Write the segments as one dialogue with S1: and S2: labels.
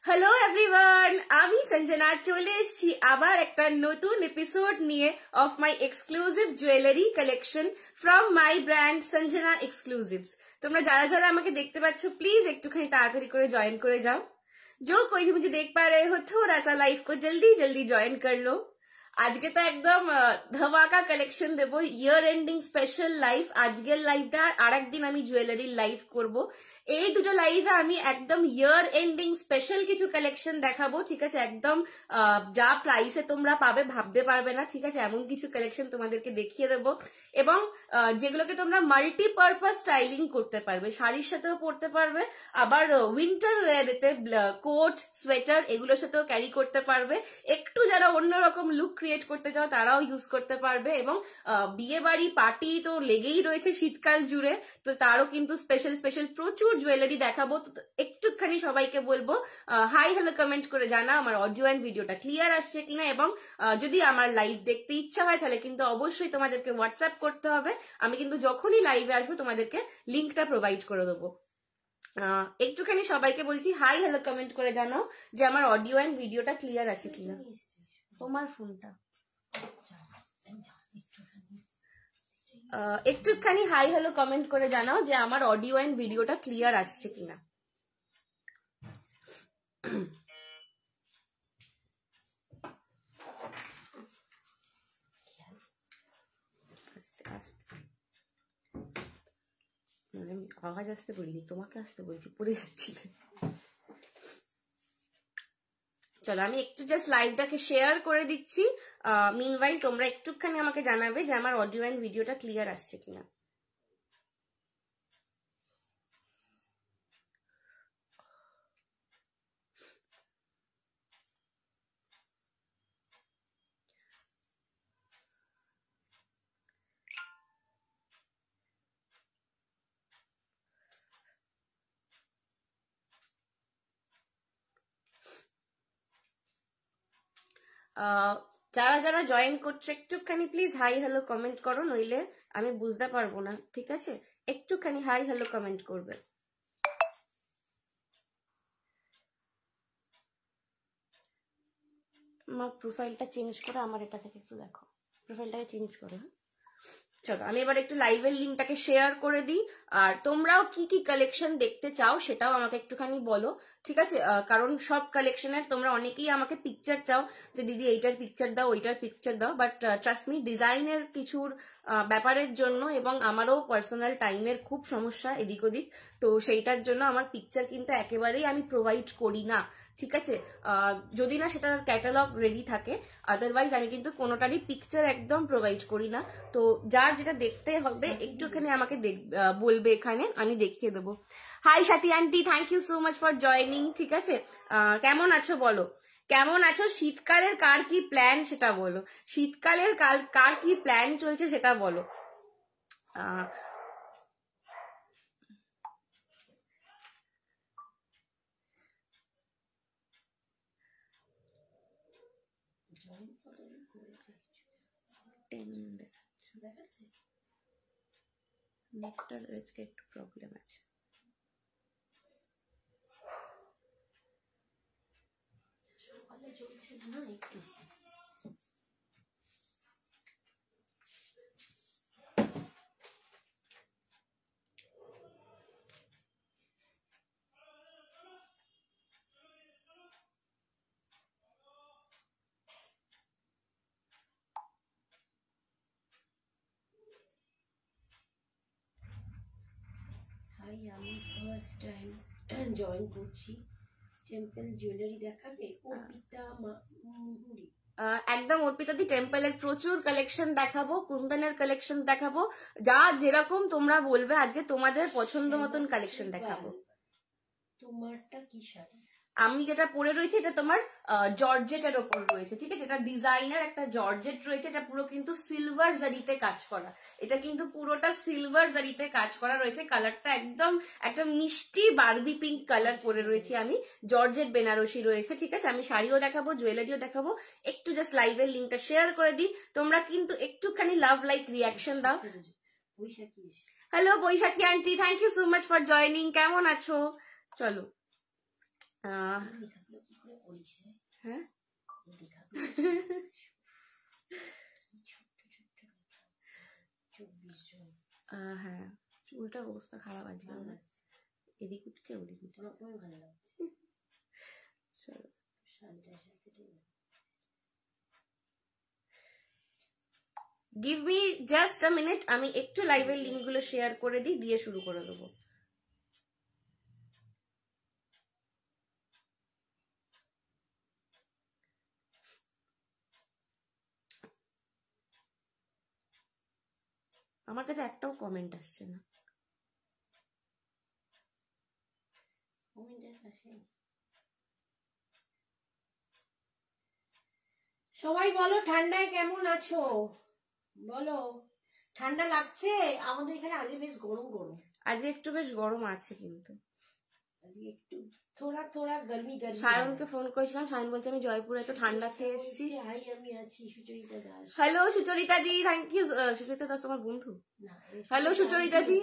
S1: Hello everyone, আমি সঞ্জনা চলে এসেছি আবার একটা নতুন এপিসোড নিয়ে of my exclusive jewellery collection from my brand Sanjana exclusives. তোমরা যারা যারা আমাকে দেখতে পাচ্ছ প্লিজ একটুখানি তাড়াতাড়ি করে জয়েন করে যাও। जो कोई भी मुझे देख पा रहे हो थोड़ा सा लाइफ को जल्दी जल्दी ज्वाइन कर लो। আজকে তো একদম ধামাকা কালেকশন দেবো, ইয়ার এন্ডিং স্পেশাল লাইভ। আজকের লাইভটা আর একদিন আমি জুয়েলারির লাইভ করব। এই দুটো লাইভে আমি একদম ইয়ার এন্ডিং স্পেশাল কিছু কালেকশন দেখাবো, ঠিক আছে? একদম যা প্রাইসে তোমরা পাবে ভাবতে পারবে না, ঠিক আছে? এমন কিছু কালেকশন তোমাদেরকে দেখিয়ে দেবো এবং যেগুলোকে তোমরা মাল্টিপারপাস স্টাইলিং করতে পারবে, শাড়ির সাথেও পরতে পারবে, আবার উইন্টার ওয়ারেতে কোট সোয়েটার এগুলোর সাথেও ক্যারি করতে পারবে। একটু যারা অন্যরকম লুক ক্রিয়েট করতে চাও তারাও ইউজ করতে পারবে। এবং বিয়ে বাড়ি পার্টি তো লেগেই রয়েছে শীতকাল জুড়ে, তো তারও কিন্তু স্পেশাল স্পেশাল প্রচুর জুয়েলারি দেখাবো। তো একটুখানি সবাইকে বলবো হাই হ্যালো কমেন্ট করে জানা আমার অডিও অ্যান্ড ভিডিওটা ক্লিয়ার আসছে কিনা, এবং যদি আমার লাইভ দেখতে ইচ্ছা হয় তাহলে কিন্তু অবশ্যই তোমাদেরকে হোয়াটসঅ্যাপ করতে হবে। আমি কিন্তু যখনই লাইভে আসবো তোমাদেরকে লিঙ্কটা প্রোভাইড করে দেবো। একটুখানি সবাইকে বলছি হাই হ্যালো কমেন্ট করে জানাও যে আমার অডিও অ্যান্ড ভিডিওটা ক্লিয়ার আছে কিনা। তোমার ফোনটা একটুখানি হাই হ্যালো কমেন্ট করে জানাও যে আমার অডিও অ্যান্ড ভিডিওটা ক্লিয়ার আসছে কিনা। আস্তে আস্তে মানে আমি আওয়াজ আসতে বলিনি, তোমাকে আসতে বলছি, পড়ে যাচ্ছি। চলো আমি একটু জাস্ট লাইভটাকে শেয়ার করে দিচ্ছি। মিনওয়াইল তোমরা একটুখানি আমাকে জানাবে যে আমার অডিও অ্যান্ড ভিডিওটা ক্লিয়ার আসছে কিনা। যারা যারা জয়েন করছো একটুখানি প্লিজ হাই হ্যালো কমেন্ট করো, নইলে আমি বুঝতে পারবো না, ঠিক আছে? একটুখানি হাই হ্যালো কমেন্ট করবে। আমার প্রোফাইলটা চেঞ্জ করে আমার এটা থেকে একটু দেখো, প্রোফাইলটাকে চেঞ্জ করো। হ্যাঁ চলো আমি এবার একটু লাইভের লিঙ্কটাকে শেয়ার করে দিই। আর তোমরাও কি কি কালেকশন দেখতে চাও সেটাও আমাকে একটুখানি বলো, ঠিক আছে? কারণ সব কালেকশনের তোমরা অনেকেই আমাকে পিকচার চাও যে দিদি এইটার পিকচার দাও ওইটার পিকচার দাও, বাট ট্রাস্ট মি ডিজাইনের কিছুর ব্যাপারের জন্য এবং আমারও পার্সোনাল টাইমের খুব সমস্যা এদিক ওদিক, তো সেইটার জন্য আমার পিকচার কিন্তু একেবারেই আমি প্রোভাইড করি না, ঠিক আছে? যদি না সেটার ক্যাটালগ রেডি থাকে, আদারওয়াইজ আমি কিন্তু কোনোটারই পিকচার একদম প্রোভাইড করি না। তো যার যেটা দেখতে হবে একটুখানি আমাকে বলবে, এখানে আমি দেখিয়ে দেবো। Hi Sathi aunty, thank you so much for joining, ঠিক আছে? কেমন আছো বলো, কেমন আছো? শীতকালের কার কি প্ল্যান সেটা বলো, শীতকালের কার কি প্ল্যান চলছে সেটা বলো। নেটটার আজকে একটু প্রবলেম আছে। সকালে চলছে না একটু। আমি ফার্স্ট টাইম জয়েন করছি, টেম্পল জুয়েলারি দেখাবে? অর্পিতা মুহুরি, একদম অর্পিতাদি টেম্পলের প্রচুর কালেকশন দেখাবো, কুন্দনের কালেকশন দেখাবো, যা যেরকম তোমরা বলবে আজকে তোমাদের পছন্দ মতন কালেকশন দেখাবো। তোমারটা কি শাড়ি? আমি যেটা পরে রয়েছে এটা তোমার জর্জেটের ওপর রয়েছে, ঠিক আছে? এটা ডিজাইনার একটা জর্জেট রয়েছে, এটা পুরো কিন্তু সিলভার জারিতে কাজ করা, এটা কিন্তু পুরোটা সিলভার জারিতে কাজ করা রয়েছে। কালারটা একদম একটা মিষ্টি বারবি পিঙ্ক কালার পরে রয়েছে আমি, জর্জেট বেনারসি রয়েছে, ঠিক আছে? আমি শাড়িও দেখাবো, জুয়েলারিও দেখাবো। একটু জাস্ট লাইভের লিঙ্কটা শেয়ার করে দিই, তোমরা কিন্তু একটুখানি লাভ লাইক রিয়াকশন দাও। Hello Baishakhi aunty, thank you so much for joining, কেমন আছো? চলো হ্যাঁ হ্যাঁ, চুলটার অবস্থা খারাপ আজকে, এদিক উঠছে ওদিক উঠছে। ভালো লাগছে। চলো give me just a minute, আমি একটু লাইভের লিঙ্ক গুলো শেয়ার করে দিই, দিয়ে শুরু করে দেবো। আমার কাছে একটাও কমেন্ট আসছে না।
S2: সবাই বলো ঠান্ডায় কেমন আছো, বলো ঠান্ডা লাগছে? আমাদের এখানে আজকে বেশ গরম গরম,
S1: আজকে একটু বেশ গরম আছে, কিন্তু
S2: আজকে একটু থোড়া থোড়া গরমি গরমি।
S1: সায়নকে ফোন করেছিলাম, সায়ন বলছে আমি জয়পুরে তো ঠান্ডা খেয়ে এসেছি।
S2: হাই আমি আছি সুচরিতা দাস।
S1: হ্যালো সুচরিতা দি, থ্যাংক ইউ। সুচরিতা দাস তোমার বন্ধু? হ্যালো সুচরিতা দি।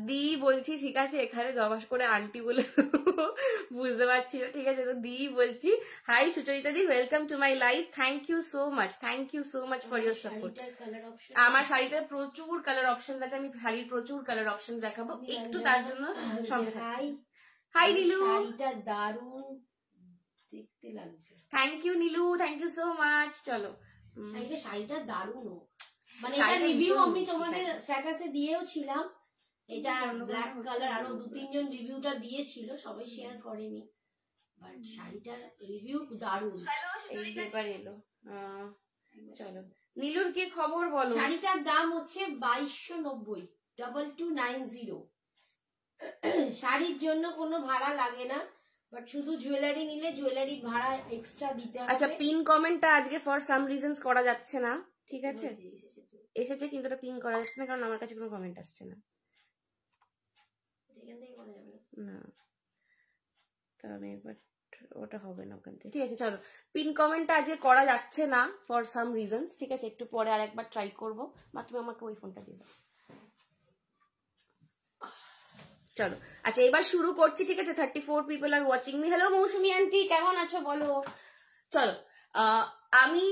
S1: দি বলছি ঠিক আছে, এখানে জবাস করে আন্টি বলে বুঝতে পারছি না, ঠিক আছে তো দি বলছি। হাই সুচরিতা দি, welcome to my life, thank you so much, thank you so much for your support. আমার শাড়িটার প্রচুর কালার অপশন আছে, আমি শাড়ির প্রচুর কালার অপশন দেখাবো, একটু তার জন্য সঙ্গে। হাই নীলু,
S2: শাড়িটা দারুণ দেখতে লাগছে।
S1: Thank you Nilu, thank you so much. চলো
S2: শাড়িটা দারুণ, মানে এটা রিভিউ আমি তোমাদের স্ট্যাটাসে দিয়েও ছিলাম, এটা ব্ল্যাক কালার, আরো 2-3 জন রিভিউটা দিয়েছিল, সবাই শেয়ার করেনি, বাট শাড়িটার রিভিউ দারুণ।
S1: এই এবার এলো। চলো নীলুর কি খবর বলো?
S2: শাড়িটার দাম হচ্ছে 2290, 2290। শাড়ির জন্য কোনো ভাড়া লাগে না, বাট শুধু জুয়েলারি নিলে জুয়েলারির ভাড়া এক্সট্রা দিতে হবে।
S1: আচ্ছা পিন কমেন্টটা আজকে ফর সাম রিজনস করা যাচ্ছে না, ঠিক আছে? এসেছে কিন্তু এটা পিন করা যাচ্ছে না, কারণ আমার কাছে কোনো কমেন্ট আসছে না। না তাহলে এবার ওটা হবে না ওখান থেকে, ঠিক আছে? চলো পিন কমেন্টটা আজকে করা যাচ্ছে না ফর সাম রিজনস, ঠিক আছে? একটু পরে আর একবার ট্রাই করবো, বা তুমি আমাকে ওই ফোনটা দিয়ে দাও। চলো আচ্ছা এবার শুরু করছি, ঠিক আছে? 34 people are watching me. Hello Mousumi aunty, কেমন আছো বলো? চলো আমি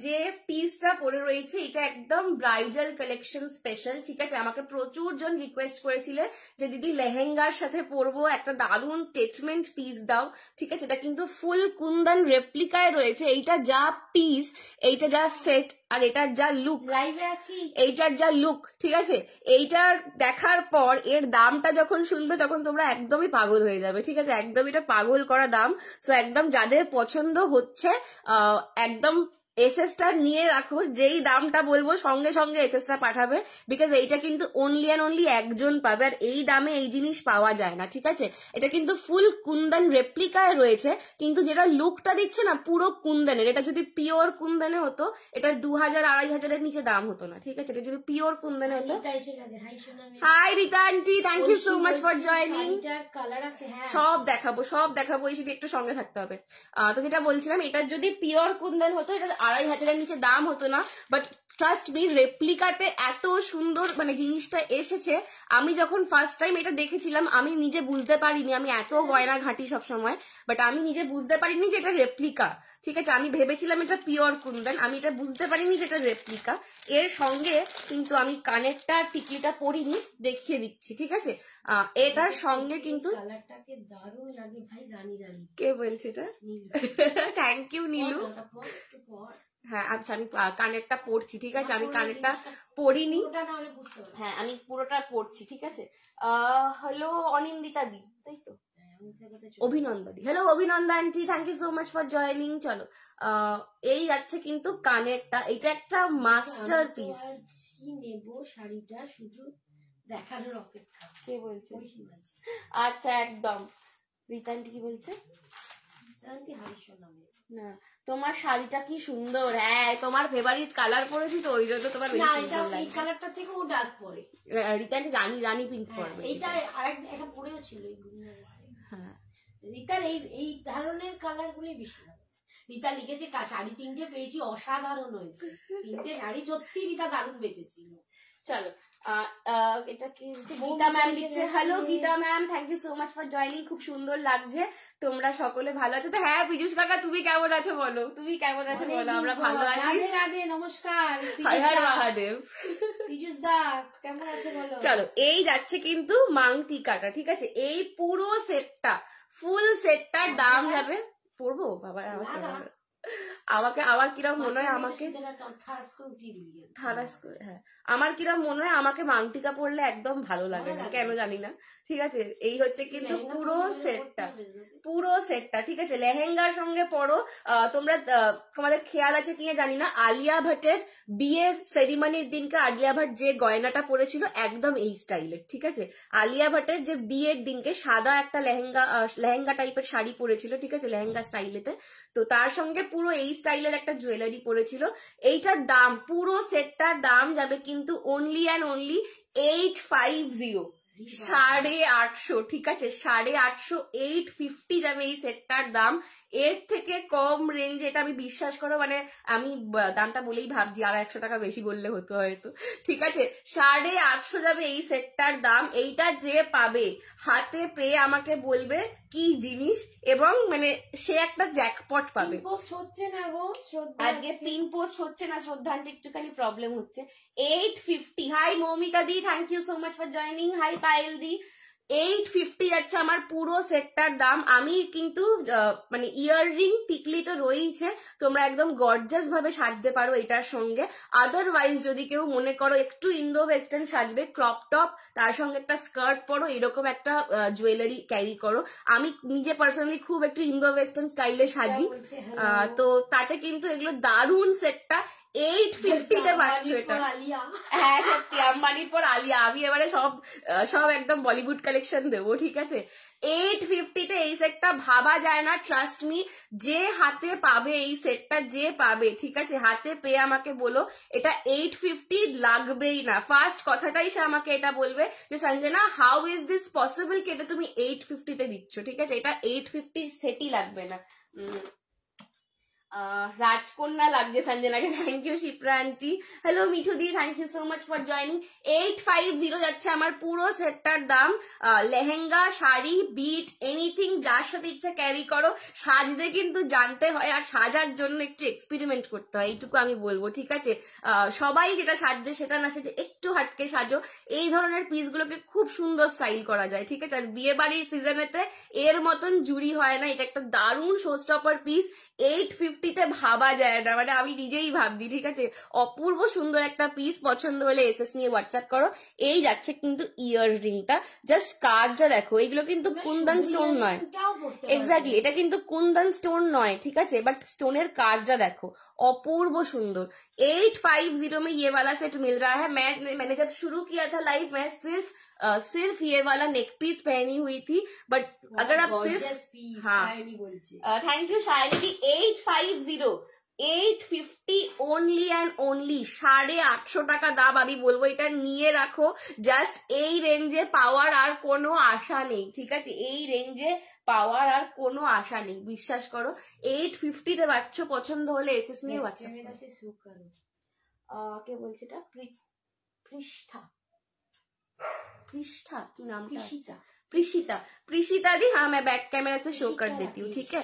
S1: যে পিসটা পরে রয়েছে এটা একদম ব্রাইডাল কালেকশন স্পেশাল, ঠিক আছে? আমাকে প্রচুর জন রিকোয়েস্ট করেছিলে যে দিদি লেহেঙ্গার সাথে পরবো, একটা দারুণ স্টেটমেন্ট পিস দাও, ঠিক আছে? এটা কিন্তু ফুল কুন্দন রেপ্লিকায় রয়েছে, এইটা যা পিস, এইটা যা সেট, আর এটার যা লুক,
S2: লাইভে আছি,
S1: এইটার যা লুক, ঠিক আছে? এইটার দেখার পর এর দামটা যখন শুনবে তখন তোমরা একদমই পাগল হয়ে যাবে, ঠিক আছে? একদম এটা পাগল করা দাম। সো একদম যাদের পছন্দ হচ্ছে একদম এসএসটা নিয়ে রাখো, যেই দামটা বলবো সঙ্গে সঙ্গে এসএসটা পাঠাবে, বিকজ এইটা কিন্তু অনলি অ্যান্ড অনলি একজন পাবে, আর এই দামে এই জিনিস পাওয়া যায় না, ঠিক আছে? এটা কিন্তু ফুল কুন্দন রেপ্লিকায় রয়েছে, কিন্তু যেটা লুকটা দিচ্ছে না পুরো কুন্দনের। এটা যদি পিওর কুন্দনে হতো এটার 2000-2500 নিচে দাম হতো না, ঠিক আছে? এটা যদি পিওর কুন্দনে হতো। Hi Rita aunty, thank you so much for joining. সব দেখাবো, সব দেখাবো, এই শুধু একটু সঙ্গে থাকতে হবে। তো যেটা বলছিলাম, এটার যদি পিওর কুন্দন হতো এটা 2500-এর নিচে দাম হতো না, বাট ট্রাস্ট মি রেপ্লিকাতে এত সুন্দর মানে জিনিসটা এসেছে। আমি যখন ফার্স্ট টাইম এটা দেখেছিলাম আমি নিজে বুঝতে পারিনি, আমি এত গয়না ঘাটি সব সময়, বাট আমি নিজে বুঝতে পারিনি যে এটা রেপ্লিকা, ঠিক আছে? আমি ভেবেছিলাম এটা পিওর কুন্দন, আমি এটা বুঝতে পারিনি যে এটা রেপ্লিকা। এর সঙ্গে কিন্তু আমি কানেরটা টিকলিটা পরিনি, দেখিয়ে দিচ্ছি, ঠিক আছে? এটার সঙ্গে কিন্তু
S2: কালারটাকে দারুণ লাগে ভাই, রানী রানী।
S1: কে বলছে এটা? Thank you Nilu. হ্যাঁ আচ্ছা আমি কানেরটা পড়ছি, ঠিক আছে? আমি কানেরটা পড়িনি, হ্যাঁ আমি পুরোটা পড়ছি, ঠিক আছে? হ্যালো অনিন্দিতা দি, তাই তো? অভিনন্দা দি, hello Abhinanda aunty, thank you so much for joining. চলো এই যাচ্ছে কিন্তু কানেরটা, এটা একটা মাস্টার পিস।
S2: নেব শাড়িটা শুধু দেখানোর অপেক্ষা।
S1: কে বলছে? আচ্ছা একদম। রীতা আন্টি কি বলছে? না তোমার শাড়িটা কি সুন্দর, হ্যাঁ তোমার ফেভারিট কালার পরেছি তো ওই জন্য তোমার বেশি সুন্দর লাগে।
S2: এই কালারটা থেকে ও ডার্ক পরে,
S1: রীতা আন্টি রানী রানী পিঙ্ক পরবে।
S2: এইটা আরেকটা পরেও ছিল এই গুণের। হ্যাঁ রীতার এই ধরনের কালার গুলোই বেশি ভালো। রীতা লিখেছে শাড়ি 3টে পেয়েছি, অসাধারণ হয়েছে 3টে শাড়ি, সত্যি রীতা দারুণ বেঁচেছিল।
S1: চলো এটা কি গীতা ম্যাম লিখছে, hello Geeta ma'am, thank you so much for joining, খুব সুন্দর লাগছে, তোমরা সকলে ভালো আছো তো? হ্যাঁ পীযুষ কাকা তুমি কেমন আছো বলো, তুমি কেমন আছো বলো? আমরা ভালো আছি,
S2: নমস্কার,
S1: হর হর মহাদেব।
S2: পীযুষ দা কেমন আছো বলো?
S1: চলো এই যাচ্ছে কিন্তু মাং টিকাটা, ঠিক আছে, এই পুরো সেটটা, ফুল সেটটার দাম যাবে, পড়বো বাবা আমাকে আবার কিরম মনে হয় আমাকে হ্যাঁ আমার কিরম মনে হয় আমাকে মাংটিকা পরলে একদম ভালো লাগে না, কেন জানি না, ঠিক আছে। এই হচ্ছে কিন্তু পুরো সেটটা, ঠিক আছে, লেহেঙ্গার সঙ্গে পরো। তোমরা তোমাদের খেয়াল আছে কিনা জানি না, আলিয়া ভাটের বিয়ের সেরিমনির দিনকে আলিয়া ভাট যে গয়নাটা পরেছিল একদম এই স্টাইলের, ঠিক আছে, আলিয়া ভাটের যে বিয়ের দিনকে সাদা একটা লেহেঙ্গা টাইপের শাড়ি পরেছিল, ঠিক আছে, লেহেঙ্গা স্টাইলেতে, তো তার সঙ্গে পুরো এই স্টাইলের একটা জুয়েলারি পরেছিল। এইটার দাম, পুরো সেটটার দাম যাবে কিন্তু অনলি অ্যান্ড অনলি 850, 850, ঠিক আছে, 850, 850 যাবে এই সেটটার দাম। এর থেকে কম রেঞ্জে এটা আমি বিশ্বাস করো, মানে আমি দামটা বলেই ভাবছি আর 100 টাকা বেশি বললে হতো হয়তো, ঠিক আছে, 850 যাবে এই সেটটার দাম। এইটা যে পাবে হাতে পেয়ে আমাকে বলবে কি জিনিস, এবং মানে সে একটা জ্যাকপট পাবে।
S2: হচ্ছে না গো,
S1: আজকে পিন পোস্ট হচ্ছে না, শ্রদ্ধাঞ্জলি একটুখানি প্রবলেম হচ্ছে। 850, হাই মৌমিকা দি, thank you so much for joining, hi Payel দি। 850 যাচ্ছে আমার পুরো সেটটার দাম। আমি কিন্তু মানে ইয়াররিং টিকলি তো রয়েছে, তোমরা একদম গর্জাস ভাবে সাজতে পারো এটার সঙ্গে। আদারওয়াইজ যদি কেউ মনে করো একটু ইন্দো ওয়েস্টার্ন সাজবে, ক্রপ টপ তার সঙ্গে একটা স্কার্ট পরো, এরকম একটা জুয়েলারি ক্যারি করো। আমি নিজে পার্সোনালি খুব একটু ইন্দো ওয়েস্টার্ন স্টাইলে সাজি, তো তাতে কিন্তু এগুলো দারুণ সেটটা। 850-তে পাচ্ছ এটা। হ্যাঁ সত্যি, আম্বানির পর আলিয়া। আমি এবারে সব একদম বলিউড কালেকশন দেবো, ঠিক আছে। 850-তে এই সেটটা ভাবা যায় না, ট্রাস্ট মি। যে হাতে পাবে এই সেটটা, যে পাবে, ঠিক আছে, হাতে পেয়ে আমাকে বলো এটা 850 লাগবেই না। ফার্স্ট কথাটাই সে আমাকে এটা বলবে যে Sanjana how is this possible কি এটা তুমি 850-তে দিচ্ছ, ঠিক আছে, এটা 850 সেটই লাগবে না। রাজকন্যা লাগছে সঞ্জনাকে, thank you Shipra aunty. Hello Mithu দি, thank you so much for joining. 850 যাচ্ছে আমার পুরো সেটটার দাম। লেহেঙ্গা, শাড়ি, বিট, এনিথিং যার সাথে ইচ্ছা ক্যারি করো। সাজতে কিন্তু জানতে হয়, আর সাজার জন্য একটু এক্সপেরিমেন্ট করতে হয়, এইটুকু আমি বলবো, ঠিক আছে। সবাই যেটা সাজছে সেটা না সেজে একটু হাটকে সাজো। এই ধরনের পিসগুলোকে খুব সুন্দর স্টাইল করা যায়, ঠিক আছে। আর বিয়ে বাড়ির সিজনেতে এর মতন জুড়ি হয় না, এটা একটা দারুণ শোস্টপার পিস। 850-তে ভাবা যায় না, মানে আমি নিজেই ভাবছি, ঠিক আছে। অপূর্ব সুন্দর একটা পিস, পছন্দ হলে এসএস নিয়ে হোয়াটসঅ্যাপ করো। এই যাচ্ছে কিন্তু ইয়াররিংটা, জাস্ট কাজটা দেখো, এইগুলো কিন্তু কুন্দন স্টোন নয়, এক্স্যাক্টলি এটা কিন্তু কুন্দন স্টোন নয়, ঠিক আছে, বাট স্টোনের কাজটা দেখো, अपूर्व सुंदर। 850 में ये वाला सेट मिल रहा है। मैंने जब शुरू किया था लाइव, मैं सिर्फ ये वाला नेक पीस पहनी हुई थी, बट अगर आप सिर्फ thank you Shayari. 850 only and only 850 টাকা দাম। আমি বলবো এটা নিয়ে রাখো, জাস্ট এই রেঞ্জে পাওয়ার আর কোনো আশা নেই, ঠিক আছে, এই রেঞ্জে পাওয়ার আর কোনো আশা নেই, বিশ্বাস করো। 850-তে পাচ্ছ, পছন্দ হলে এসএস নিয়ে হোয়াটসঅ্যাপ করো। কে বলছে এটা? पृष्ठा की नाम? प्रीशिता दी। हाँ मैं बैक कैमरा से शो कर देती हूँ, ठीक है।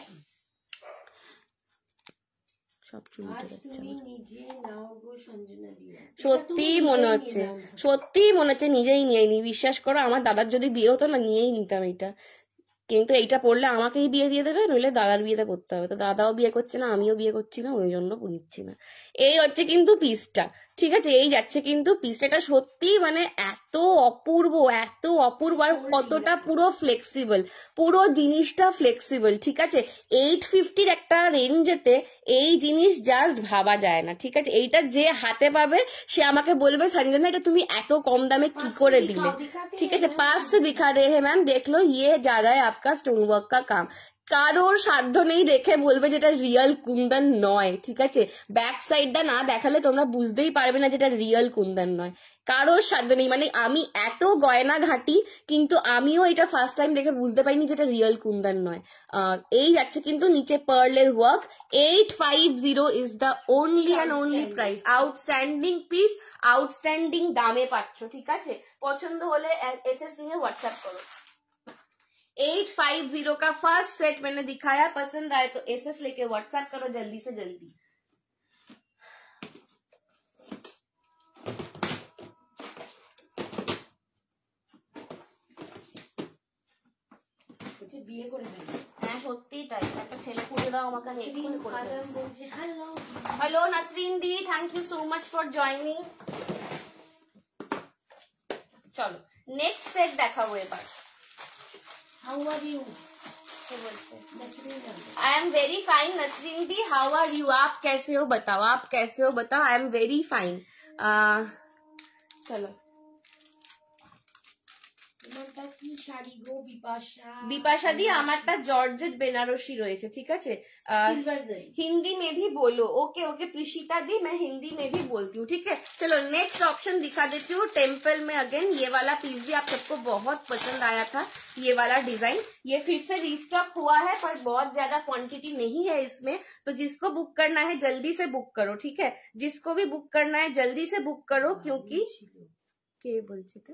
S1: সত্যি মনে হচ্ছে নিজেই নিয়ে নি। বিশ্বাস করো, আমার দাদার যদি বিয়ে হতো না, নিয়েই নিতাম এটা, কিন্তু এইটা পড়লে আমাকেই বিয়ে দিয়ে দেবে, নইলে দাদার বিয়েতে পড়তে হবে। তো দাদাও বিয়ে করছে না, আমিও বিয়ে করছি না, ওই জন্য নিচ্ছি না। এই হচ্ছে কিন্তু পিসটা, ঠিক আছে, এই যাচ্ছে কিন্তু পিসটা। এটা সত্যি মানে এত অপূর্ব আর কতটা পুরো ফ্লেক্সিবল, পুরো জিনিসটা ফ্লেক্সিবল, ঠিক আছে। 850-র একটা রেঞ্জেতে এই জিনিস জাস্ট ভাবা যায় না, ঠিক আছে। এইটা যে হাতে পাবে সে আমাকে বলবে সঞ্জনা এটা তুমি এত কম দামে কি করে দিলে, ঠিক আছে। পাস से दिखा रहे हैं मैम, देख लो ये जा रहा है आपका स्टोन वर्क का काम। কারোর সাধ্য নেই দেখে বলবে যেটা রিয়েল কুন্দন নয়, ঠিক আছে। ব্যাক সাইডটা না দেখালে তোমরা বুঝতেই পারবে না যেটা রিয়েল কুন্দন নয়। কারোর সাধ্য নেই। মানে আমি এত গয়না ঘাটি, কিন্তু আমিও এটা ফার্স্ট টাইম দেখে বুঝতে পারিনি যেটা রিয়েল কুন্দন নয়। এই যাচ্ছে কিন্তু নিচে পার্লের work. 850 is the only and only price. Outstanding piece, outstanding দামে পাচ্ছ, ঠিক আছে? পছন্দ হলে एसएस নিয়ে व्हाट्सएप करो। 850 का फर्स्ट सेट मैंने दिखाया, पसंद आए तो एसएस लेके व्हाट्सएप करो जल्दी से जल्दी।
S2: বিয়ে করে ফেলি।
S1: হ্যাঁ সত্যি তাই, একটা ছেলে খুঁজে দাও আমাকে।
S2: হ্যালো
S1: হ্যালো নাসরিন দি, thank you so much for joining. চলো নেক্সট সেট দেখাবো এবার।
S2: How are you?
S1: I am very fine Nasreen दी, हाउ आर यू? आप कैसे हो बताओ, आप कैसे हो बताओ? I am very fine. चलो বিপাশা দি, আমারটা জর্জেট বেনারসি রয়েছে, ঠিক আছে? हिंदी में भी बोलो। ओके ओके प्रीशिता दी, मैं हिंदी में भी बोलती हूँ, ठीक है? चलो नेक्स्ट ऑप्शन दिखा देती हूँ। टेम्पल में अगेन ये वाला पीस भी आप सबको बहुत पसंद आया था, ये वाला डिजाइन। ये फिर से रीस्टॉक हुआ है, पर बहुत ज्यादा क्वांटिटी नहीं है इसमें, तो जिसको बुक करना है जल्दी से बुक करो, ठीक है? जिसको भी बुक करना है जल्दी से बुक करो, क्योंकि के बोलছে তো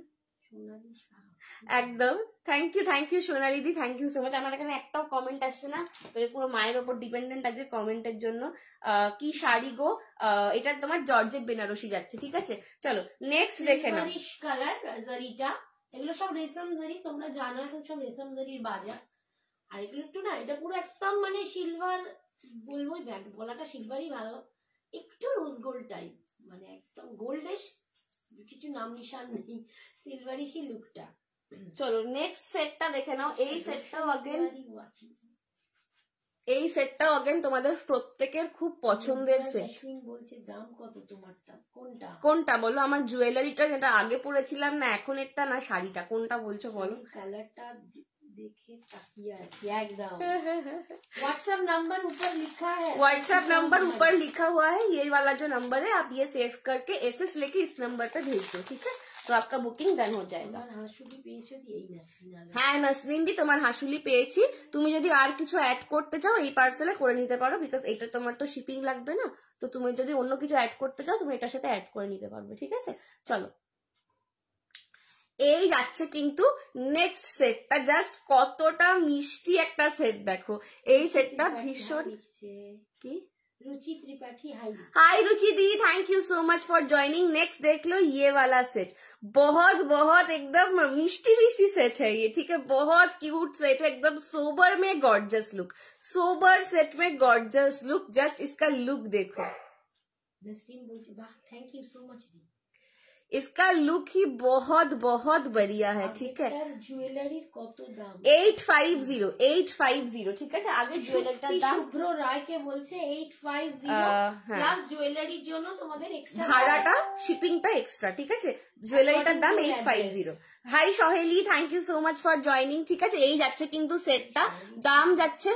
S1: একদম। থ্যাংক ইউ সোনালি দি, থ্যাংক ইউ সো মাচ। আমার এখানে একটাও কমেন্ট আসছে না, তো পুরো মায়ের ওপর ডিপেন্ডেন্ট আছে কমেন্টের জন্য। কি শাড়ি গো, এটা তোমার জর্জেট বেনারসি যাচ্ছে, ঠিক আছে? চলো নেক্সট দেখে নাও।
S2: কালার জারিটা, এগুলো সব রেশম জারি, তোমরা জানো এখন সব রেশম জারির বাজার। আর এগুলো একটু না, এটা পুরো একদম মানে সিলভার বলবো, গলাটা সিলভারই ভালো, একটু রোজ গোল্ড টাইপ, মানে একদম গোল্ডিশ, কিছু নাম নিশান নেই, সিলভারিশ লুকটা।
S1: চলো নেক্সট সেটটা দেখে নাও। এই সেটটাও অগেন তোমাদের প্রত্যেকের খুব পছন্দের সেট।
S2: বলছে দাম কত তোমারটা?
S1: কোনটা বলো? আমার জুয়েলারিটা যেটা আগে পরেছিলাম না, এখন এটা না শাড়িটা, কোনটা বলছো বলো?
S2: কালারটা देखे ताकिया एकदम। व्हाट्सएप नंबर ऊपर लिखा है,
S1: व्हाट्सएप नंबर ऊपर लिखा हुआ है, ये वाला जो नंबर है आप ये सेव करके एसएस लेके इस नंबर पे भेज दो, ठीक है? तो आपका बुकिंग डन हो जाएगा। হ্যাঁ নাসরিন দি, তোমার হাসুলি পেয়েছি। তুমি যদি আর কিছু অ্যাড করতে চাও এই পার্সেলে করে নিতে পারো, বিকজ এটা তোমার তো শিপিং লাগবে না, তো তুমি যদি অন্য কিছু অ্যাড করতে চাও তুমি এটার সাথে অ্যাড করে নিতে পারবে, ঠিক আছে? চলো এই যাচ্ছে কিন্তু নেক্সট সেটটা, জাস্ট কতটা মিষ্টি একটা সেট দেখো। এই সেটটা ভীষণ কি
S2: रुचि त्रिपाठी,
S1: हाय रुचि दी, thank you so much for joining. Next देख लो ये वाला सेट, बहुत बहुत एकदम मिष्टी मिष्टी सेट है ये, ठीक है? बहुत क्यूट सेट है, एकदम सोबर में गॉर्जियस लुक, सोबर सेट में गॉर्जियस लुक। जस्ट इसका लुक देखो।
S2: नसरीन बोलती वाह, थैंक यू सो मच दी।
S1: इसका लुक ही बहुत बहुत बढ़िया है, ठीक है?
S2: জুয়েলারি কত দাম?
S1: 850, ঠিক আছে? আগে জুয়েলারিটার দাম
S2: শুভ্র রায়কে বলছে 850 প্লাস জুয়েলারির জন্য তোমাদের এক্সট্রা
S1: ভাড়াটা, শিপিংটা এক্সট্রা, ঠিক আছে? জুয়েলারিটার দাম 850। Hi Saheli, thank you so much for joining, ঠিক আছে? এই যাচ্ছে কিন্তু সেটটা, দাম যাচ্ছে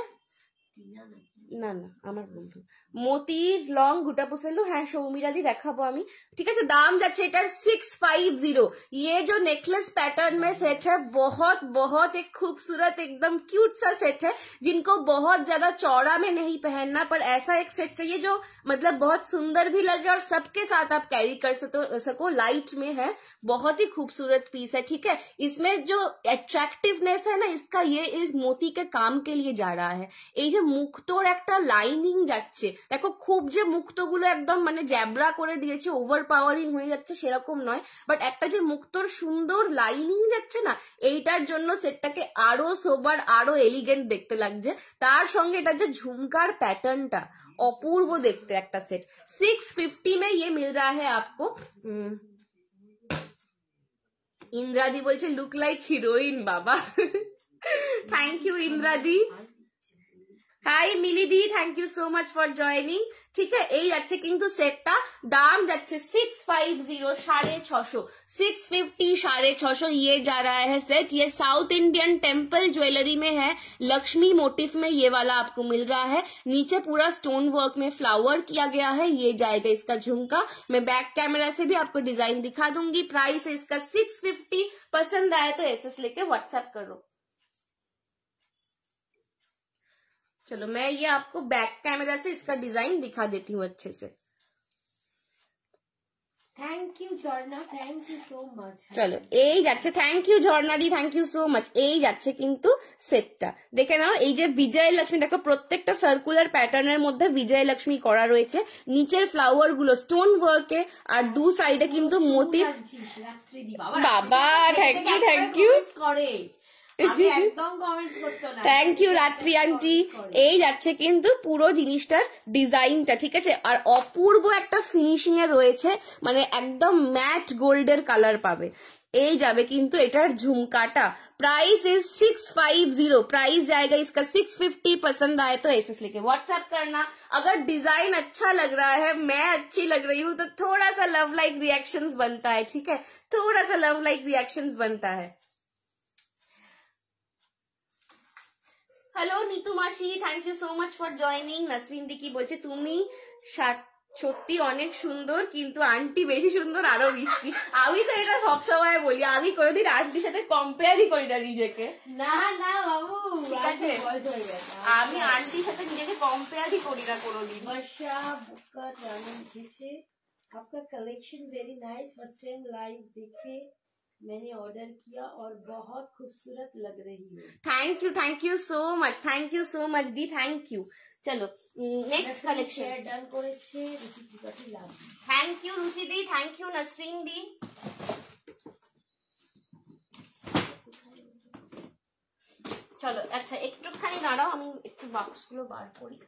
S1: না না আমার বন্ধু मोतीर लॉन्ग गुटा पुसेलू, हाँ सौमीरा दी देखाबो आमी, ठीक है? दाम जाच्छे एटार 650। ये जो नेकलेस पैटर्न में सेट है, बहुत बहुत एक खूबसूरत एकदम क्यूट सा सेट है। जिनको बहुत ज्यादा चौड़ा में नहीं पहनना, पर ऐसा एक सेट चाहिए जो मतलब बहुत सुंदर भी लगे और सबके साथ आप कैरी कर सको, लाइट में है, बहुत ही खूबसूरत पीस है, ठीक है? इसमें जो अट्रैक्टिवनेस है ना इसका, ये इस मोती के काम के लिए जा रहा है। ये जो मुक्तोर একটা লাইনিং যাচ্ছে দেখো, খুব যে মুক্তগুলো একদম মানে জ্যাবরা করে দিয়েছে, ওভার পাওয়ারিং হয়ে যাচ্ছে সেরকম নয়, বাট একটা যে মুক্তর সুন্দর লাইনিং যাচ্ছে না, এইটার জন্য সেটটাকে আরো সোবার, আরো এলিগেন্ট দেখতে লাগছে। তার সঙ্গে এটা যে ঝুমকার প্যাটার্নটা অপূর্ব দেখতে একটা সেট। 650 में ये मिल रहा है आपको। इंद्रादी बोलছে लुक लाइक हिरोइन बाबा। थैंक यू इंद्रादी। হাই মিলিদি, thank you so much for joining. ঠিক আছে, এই যাচ্ছে কিন্তু সেটটা, दाम যাচ্ছে 650, 650, 650, 650 ये जा रहा है सेट। ये साउथ इंडियन टेम्पल ज्वेलरी में है, लक्ष्मी मोटिफ में ये वाला आपको मिल रहा है। नीचे पूरा स्टोन वर्क में फ्लावर किया गया है। ये जाएगा इसका झुमका। मैं बैक कैमरा से भी आपको डिजाइन दिखा दूंगी। प्राइस है इसका 650। पसंद आए तो एसएस लेके व्हाट्सएप करो। चलो मैं ये आपको बैक कैमरा से इसका डिजाइन दिखा देती हूँ अच्छे से।
S2: Thank you Jharna, thank you so much.
S1: চলো এই যাচ্ছে, থ্যাংক ইউ ঝর্ণা দি, থ্যাংক ইউ সো মাচ। এই যাচ্ছে কিন্তু সেটটা, দেখে নাও। এই যে বিজয় লক্ষ্মী, দেখো প্রত্যেকটা সার্কুলার প্যাটার্নের মধ্যে বিজয় লক্ষ্মী করা রয়েছে। নিচের ফ্লাওয়ার গুলো স্টোন ওয়ার্কে, আর দু সাইডে কিন্তু মোতির। বাবা থ্যাংক ইউ, থ্যাংক ইউ
S2: করে,
S1: থ্যাংক ইউ রাত্রি আন্টি। এই যাচ্ছে কিন্তু পুরো জিনিসটার ডিজাইনটা, ঠিক আছে। আর অপূর্ব একটা ফিনিশিং এ রয়েছে, মানে একদম ম্যাট গোল্ডের কালার পাবে। এই যাবে কিন্তু এটার ঝুমকাটা। प्राइस इज 650, प्राइस जाएगा इसका 650। पसंद आए तो एसएस लेके व्हाट्सएप करना। अगर डिजाइन अच्छा लग रहा है, मैं अच्छी लग रही हूँ, तो थोड़ा सा लव लाइक रिएक्शंस बनता है, ठीक है, थोड़ा सा लव लाइक रिएक्शंस बनता है। हेलो नीतू मासी, thank you so much for joining. Nasrin দিকি বলছে তুমি সত্যি অনেক সুন্দর, কিন্তু আন্টি বেশি সুন্দর, আরো মিষ্টি। আমি তো এটা সবসময় বলি, আমি কোনোদিন আন্টির সাথে কম্পেয়ারই করি না নিজেকে।
S2: না না বাবু,
S1: ঠিক আছে, আমি আন্টির সাথে নিজেকে কম্পেয়ারই করি না কোনোদিন।
S2: वर्षा बुक्का रानी लिखे, आपका collection very nice, first time live देखे, मैंने ऑर्डर किया और बहुत खूबसूरत लग रही है।
S1: Thank you so much, thank you so much दी, थैंक यू। चलो नेक्स्ट कलेक्शन
S2: डन করেছে Ruchi love.
S1: Thank you Ruchi दी, थैंक यू नसরিন दी। চলো আচ্ছা একটুখানি দাঁড়াও, আমি একটু বাক্সগুলো বার করি।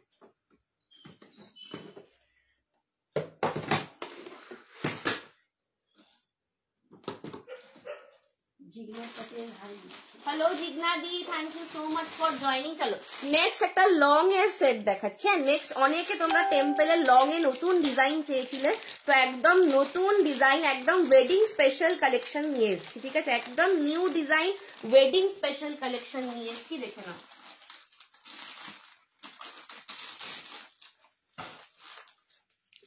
S1: हेलो जिग्ना दी, thank you so much for joining. चलो नेक्स्ट একটা লং এর সেট দেখাচ্ছি। নেক্সট অনেকে তোমরা টেম্পলের লং এ নতুন ডিজাইন চেয়েছিলে, তো একদম নতুন ডিজাইন, একদম ওয়েডিং স্পেশাল কালেকশন নিয়ে এসেছি, ঠিক আছে, একদম new design wedding special collection নিয়ে এসেছি, দেখে নাও।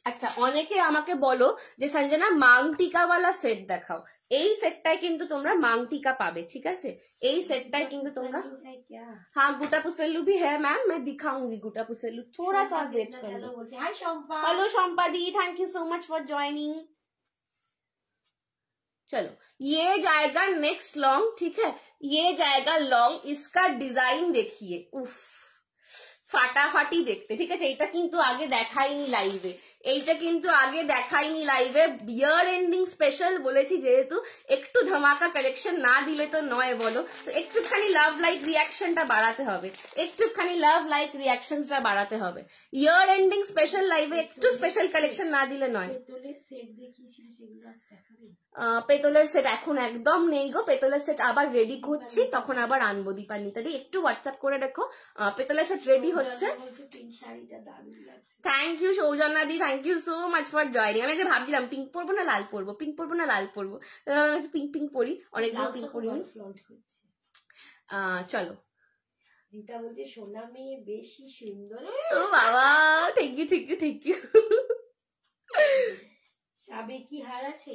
S1: আচ্ছা অনেকে আমাকে বলো যে সঞ্জনা মাংটিকা वाला সেট দেখাও। এই সেটটাই কিন্তু তোমরা মাংটিকা পাবে, ঠিক আছে। এই সেটটাই কিন্তু তোমরা, हाँ गुटा पुसेलू भी है मैम, मैं दिखाऊंगी गुटा पुसेलू, थोड़ा सा वेट कर लो। हेलो शम्पा दी, thank you so much for joining. चलो ये जाएगा नेक्स्ट लॉन्ग, ठीक है, ये जाएगा लॉन्ग। इसका डिजाइन देखिए, उफ ফাটাফাটি দেখতে, ঠিক আছে। এটা কিন্তু আগে দেখাইনি লাইভে, এইটা কিন্তু আগে দেখাইনি লাইভে। ইয়ার এন্ডিং স্পেশাল বলেছি, যেহেতু একটু ধামাকা কালেকশন না দিলে তো নয় বলো, তো একটুখানি লাভ লাইক রিয়াকশনটা বাড়াতে হবে, একটুখানি লাভ লাইক রিয়াকশনটা বাড়াতে হবে। ইয়ার এন্ডিং স্পেশাল লাইভে একটু স্পেশাল কালেকশন না দিলে নয়। পেতলের সেট এখন একদম নেই গো, পেতলের সেট আবার রেডি করছি, তখন আবার আনবো। দীপান্বিতা দি একটু হোয়াটসঅ্যাপ করে রেখো, পেতলের সেট রেডি হচ্ছে। থ্যাংক ইউ সৌজন্যা দি, thank you so much for joining. আমি যে ভাবছিলাম পিঙ্ক পরবো না লাল পরবো, পিঙ্ক পরবো না লাল পরবো, পিঙ্ক পিঙ্ক পরি, অনেকদিন পিঙ্ক পরিনি। চলো
S2: রিতা বলছে সোনা মেয়ে বেশি সুন্দর।
S1: ও বাবা thank you, thank you, thank you.
S2: সাবেকি হার আছে,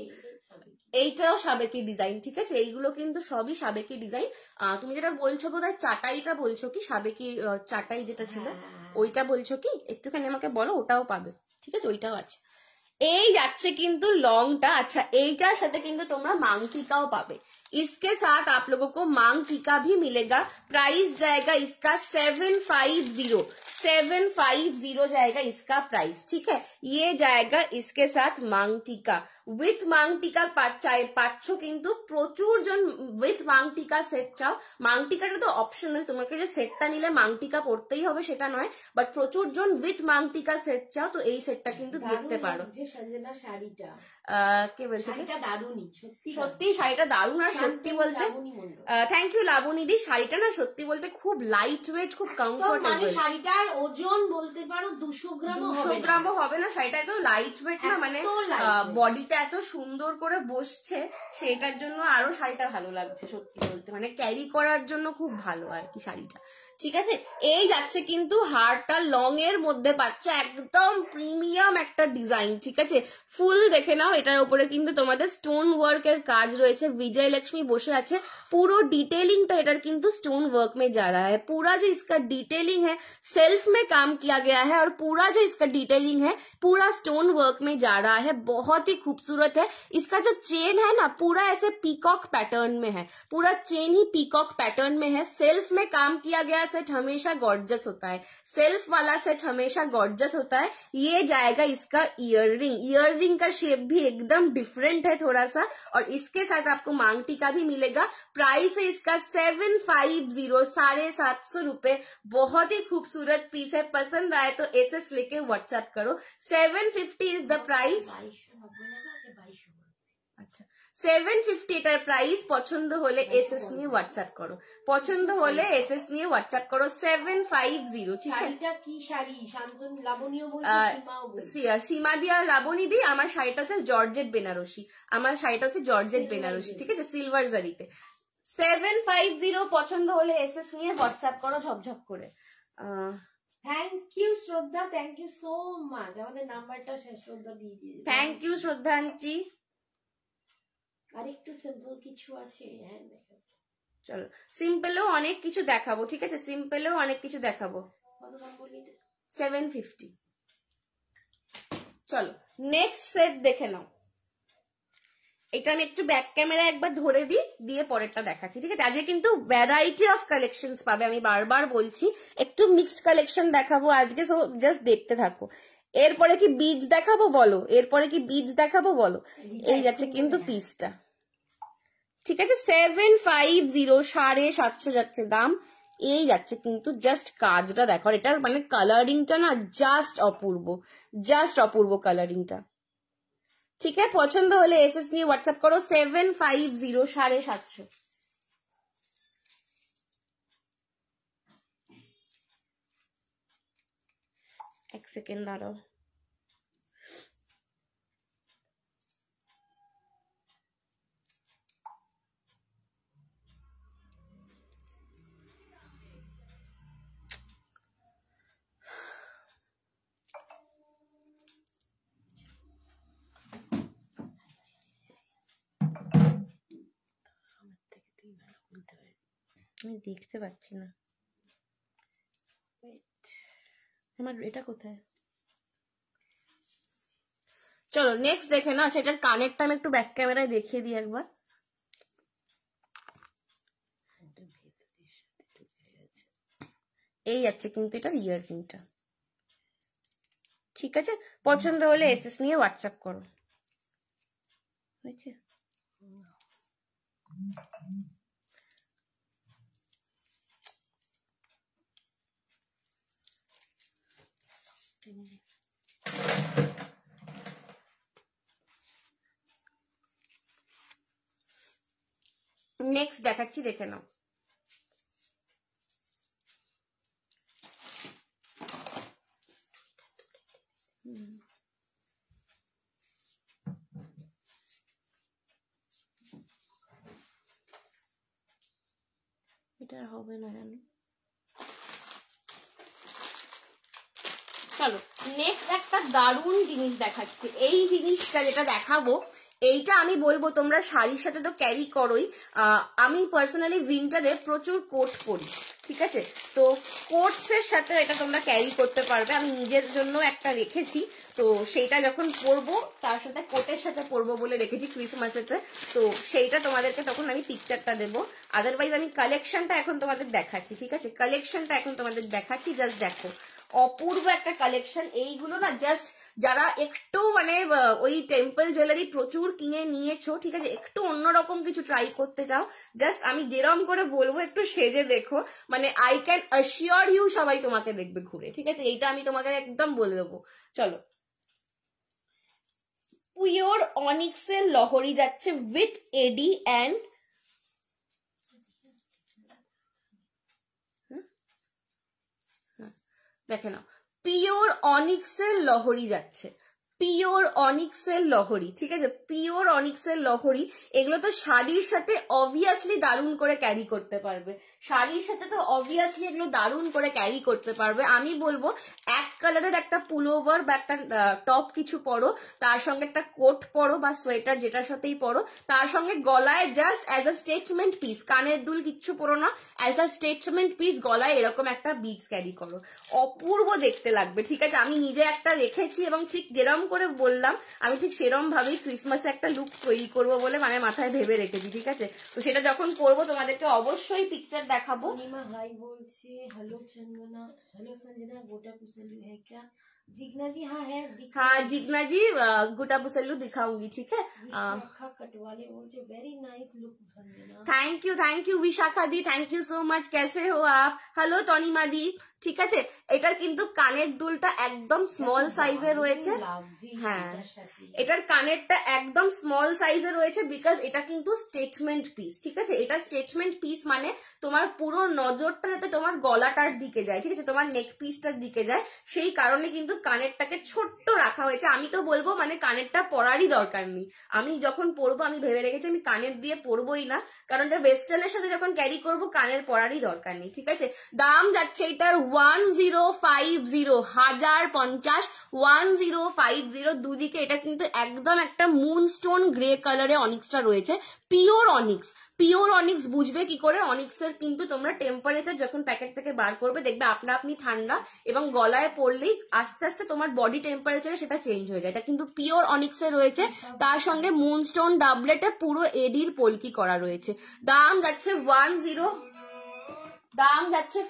S1: এইটাও সাবেকি ডিজাইন, ঠিক আছে, এইগুলো কিন্তু সবই সাবেকি ডিজাইন। তুমি যেটা বলছো বোধহয় চাটাইটা বলছো কি, সাবেকি চাটাই যেটা ছিল ওইটা বলছো কি, একটুখানি আমাকে বলো, ওটাও পাবে, ঠিক আছে, ওইটাও আছে। এই যাচ্ছে কিন্তু লংটা। अच्छा এইটার সাথে কিন্তু তোমরা मांग टीकाও পাবে। इसके साथ आप लोगों को मांग टीका भी मिलेगा। प्राइस जाएगा इसका 750 जाएगा इसका प्राइस, ठीक है। ये जाएगा इसके साथ मांग टीका। উইথ মাং টিকা পাচ্ছ কিন্তু প্রচুর জন উইথ মাং টিকা সেট চাও। মাং টিকাটা তো অপশনাল, তোমাকে যে সেটটা নিলে মাং টিকা পড়তেই হবে সেটা নয়, বাট প্রচুর জন উইথ মাং টিকা সেট চাও, তো এই সেটটা কিন্তু দেখতে পারো।
S2: সঞ্জনা শাড়িটা
S1: কে বলছে
S2: শাড়িটা দারুণই,
S1: সত্যি শাড়িটা দারুণ। আর সত্যি বলতে থ্যাংক ইউ লাবণীদি, শাড়িটা না সত্যি বলতে খুব লাইট ওয়েট, খুব কমফোর্টেবল।
S2: শাড়িটার ওজন বলতে পারো 200 গ্রামও
S1: হবে না। শাড়িটা এত লাইট ওয়েট না, মানে বডিটা এত সুন্দর করে বসছে, সেটার জন্য আরো শাড়িটা ভালো লাগছে সত্যি বলতে, মানে ক্যারি করার জন্য খুব ভালো আর কি শাড়িটা। ঠিক আছে, এই যাচ্ছে কিন্তু হারটা লং এর মধ্যে পাচ্ছ, একদম প্রিমিয়াম একটা ডিজাইন। ঠিক আছে, ফুল দেখে নাও, এটার উপরে কিন্তু তোমাদের স্টোন ওয়ার্ক এর কাজ রয়েছে, विजय लक्ष्मी বসে আছে। पूरा डिटेलिंगটা এটার কিন্তু स्टोन वर्क में जा रहा है। पूरा जो इसका डिटेलिंग है सेल्फ में काम किया गया है, और पूरा जो इसका डिटेलिंग है पूरा स्टोन वर्क में जा रहा है, बहुत ही खूबसूरत है। इसका जो चेन है ना पूरा ऐसे पीकॉक पैटर्न में है, पूरा चेन ही पीकॉक पैटर्न में है। सेल्फ में काम किया गया सेट हमेशा गॉर्जियस होता है, सेल्फ वाला सेट हमेशा गॉर्जियस होता है। ये जाएगा इसका ईयररिंग का शेप भी एकदम डिफरेंट है थोड़ा सा, और इसके साथ आपको मांग टीका भी मिलेगा। प्राइस है इसका 750, 750 रुपए। बहुत ही खूबसूरत पीस है, पसंद आए तो एसएस लेके व्हाट्सएप करो। 750 इज द प्राइस। अच्छा 750 এটার প্রাইস। পছন্দ হলে এসএস নিয়ে হোয়াটসঅ্যাপ করো, পছন্দ হলে এসএস নিয়ে হোয়াটসঅ্যাপ করো। 750। ঠিক আছে,
S2: শাড়িটা কি শাড়ি? শান্তন লাবণীও বলছে, সীমাও বলছে।
S1: সীমা দিয়া লাবণী দি, আমার শাড়িটা হচ্ছে জর্জেট বেনারসি, আমার শাড়িটা হচ্ছে জর্জেট বেনারসি। ঠিক আছে, সিলভার জারিতে। 750 পছন্দ হলে এসএস নিয়ে হোয়াটসঅ্যাপ করো ঝপঝপ করে।
S2: থ্যাংক ইউ শ্রদ্ধা, থ্যাংক ইউ সো মাচ। আমাদের নাম্বারটা শ্রদ্ধা দিয়ে দিয়েছে।
S1: থ্যাংক ইউ শ্রদ্ধা আন্টি।
S2: আর একটু সিম্পল কিছু আছে? হ্যাঁ
S1: চলো সিম্পলেও অনেক কিছু দেখাবো। ঠিক আছে, সিম্পলেও অনেক কিছু দেখাবো। 750। চলো নেক্সট সেট দেখে নাও। এটা আমি একটু ব্যাক ক্যামেরা একবার ধরে দিই, দিয়ে পরেরটা দেখাচ্ছি। ঠিক আছে, আজকে কিন্তু ভ্যারাইটি অফ কালেকশনস পাবে, আমি বারবার বলছি একটু মিক্সড কালেকশন দেখাবো আজকে, সো জাস্ট দেখতে থাকো। এরপরে কি বিচ দেখাবো বলো, এরপরে কি বিচ দেখাবো বলো। এই যাচ্ছে কিন্তু পিসটা। ঠিক আছে, 750, 750 যাচ্ছে দাম। এই যাচ্ছে কিন্তু জাস্ট কাজটা দেখো, এটার মানে কালারিংটা না জাস্ট অপূর্ব, জাস্ট অপূর্ব কালারিংটা। ঠিক আছে, পছন্দ হলে এসএস নিয়ে হোয়াটসঅ্যাপ করো। 750, 750। এক সেকেন্ড দাঁড়াও। আমি দেখতে পাচ্ছি না, আমার এটা কোথায়। চলো নেক্সট দেখে না। আচ্ছা এটার কানেরটা আমি একটু ব্যাক ক্যামেরায় দেখিয়ে দিই একবার। এই যাচ্ছে কিন্তু এটার ইয়াররিংটা। ঠিক আছে, পছন্দ হলে এসএস নিয়ে হোয়াটসঅ্যাপ করো। হয়েছে? নেক্সট দেখাচ্ছি, দেখে নাও। এটা হবে না জানো। চলো নেক্সট একটা দারুণ জিনিস দেখাচ্ছি। এই জিনিসটা যেটা দেখাবো, এইটা আমি বলবো তোমরা শাড়ির সাথে তো ক্যারি করোই। আমি পার্সোনালি উইন্টারে প্রচুর কোট পরি। ঠিক আছে, তো কোটস এর সাথে এটা তোমরা ক্যারি করতে পারবে। আমি নিজের জন্য একটা রেখেছি, তো সেইটা যখন পরবো তার সাথে কোটের সাথে পরবো বলে রেখেছি ক্রিসমাসেতে, তো সেইটা তোমাদেরকে তখন আমি পিকচারটা দেবো। আদারওয়াইজ আমি কালেকশনটা এখন তোমাদের দেখাচ্ছি। ঠিক আছে, কালেকশনটা এখন তোমাদের দেখাচ্ছি, জাস্ট দেখো অপূর্ব একটা কালেকশন। এইগুলো না জাস্ট যারা একটু মানে ওই টেম্পল জুয়েলারি প্রচুর কিনে নিয়েছো, ঠিক আছে, একটু অন্যরকম কিছু ট্রাই করতে চাও, জাস্ট আমি যেরকম করে বলবো একটু সেজে দেখো, মানে আই ক্যান অ্যাসিওর ইউ সবাই তোমাকে দেখবে ঘুরে। ঠিক আছে, এইটা আমি তোমাকে একদম বলে দেবো। চলো পিওর অনিক্সের লহরি যাচ্ছে উইথ এডি অ্যান্ড দেখে নাও, পিওর অনিক্সের লহরি যাচ্ছে, পিওর অনিক্সের লহরি, ঠিক আছে, পিওর অনিক্সের লহরি। এগুলো তো শাড়ির সাথে অবভিয়াসলি দারুণ করে ক্যারি করতে পারবে, শাড়ির সাথে তো অবভিয়াসলি এগুলো দারুণ করে ক্যারি করতে পারবে। আমি বলবো এক কালারের একটা পুলোভার বা একটা টপ কিছু পরো, তার সঙ্গে একটা কোট পরো বা সোয়েটার যেটার সাথেই পরো, তার সঙ্গে গলায় just as a statement piece, কানের দুল কিচ্ছু পরো না, অ্যাজ আ স্টেটমেন্ট পিস গলায় এরকম একটা বিডস ক্যারি করো, অপূর্ব দেখতে লাগবে, ঠিক আছে। আমি নিজে একটা রেখেছি এবং ঠিক যেরকম করে বললাম আমি ঠিক সেরকম ভাবেই ক্রিসমাসে একটা লুক তৈরি করবো বলে মানে মাথায় ভেবে রেখেছি, ঠিক আছে। তো সেটা যখন করবো তোমাদেরকে অবশ্যই পিকচার দেখাবো।
S2: হাই বলছে, হ্যালো চন্দনা, হ্যালো সঞ্जना, গোটা पुसलू है क्या? जिग्ना जी हाँ है,
S1: हाँ जिग्ना जी गोटा पुसलू दिखाऊंगी, ठीक है।
S2: कटवाले बोलते very nice look Sanjana.
S1: Thank you Vishakha the, thank you so much. कैसे हो आप? हेलो तनिमा दी, ঠিক আছে। এটার কিন্তু কানের দুলটা একদম স্মল সাইজে রয়েছে, হ্যাঁ এটার কানেরটা একদম স্মল সাইজে রয়েছে বিকজ এটা কিন্তু স্টেটমেন্ট পিস, ঠিক আছে। এটা স্টেটমেন্ট পিস মানে তোমার পুরো নজরটা যাতে তোমার গলাটার দিকে যায়, ঠিক আছে, তোমার নেক পিসটার দিকে যায়, সেই কারণে কিন্তু কানেরটাকে ছোট্ট রাখা হয়েছে। আমি তো বলবো মানে কানেরটা পরারই দরকার নেই, আমি যখন পরবো আমি ভেবে রেখেছি আমি কানের দিয়ে পরবোই না, কারণ এটা ওয়েস্টার্নের সাথে যখন ক্যারি করবো কানের পরারই দরকার নেই, ঠিক আছে। দাম যাচ্ছে এটার 1050, 1050, 1050 দুদিকে। এটা কিন্তু একদম একটা মুনস্টোন গ্রে কালারে অনিক্সটা রয়েছে, পিওর অনিক্স। পিওর অনিক্স বুঝবে কি করে? অনিক্সের কিন্তু তোমরা টেম্পারেচার যখন প্যাকেট থেকে বার করবে দেখবে আপনা আপনি ঠান্ডা, এবং গলায় পড়লেই আস্তে আস্তে তোমার বডি টেম্পারেচারে সেটা চেঞ্জ হয়ে যায়। এটা কিন্তু পিওর অনিক্সে রয়েছে, তার সঙ্গে মুনস্টোন ডাবলেটে পুরো এডির পলকি করা রয়েছে। দাম যাচ্ছে 1050 যাচ্ছে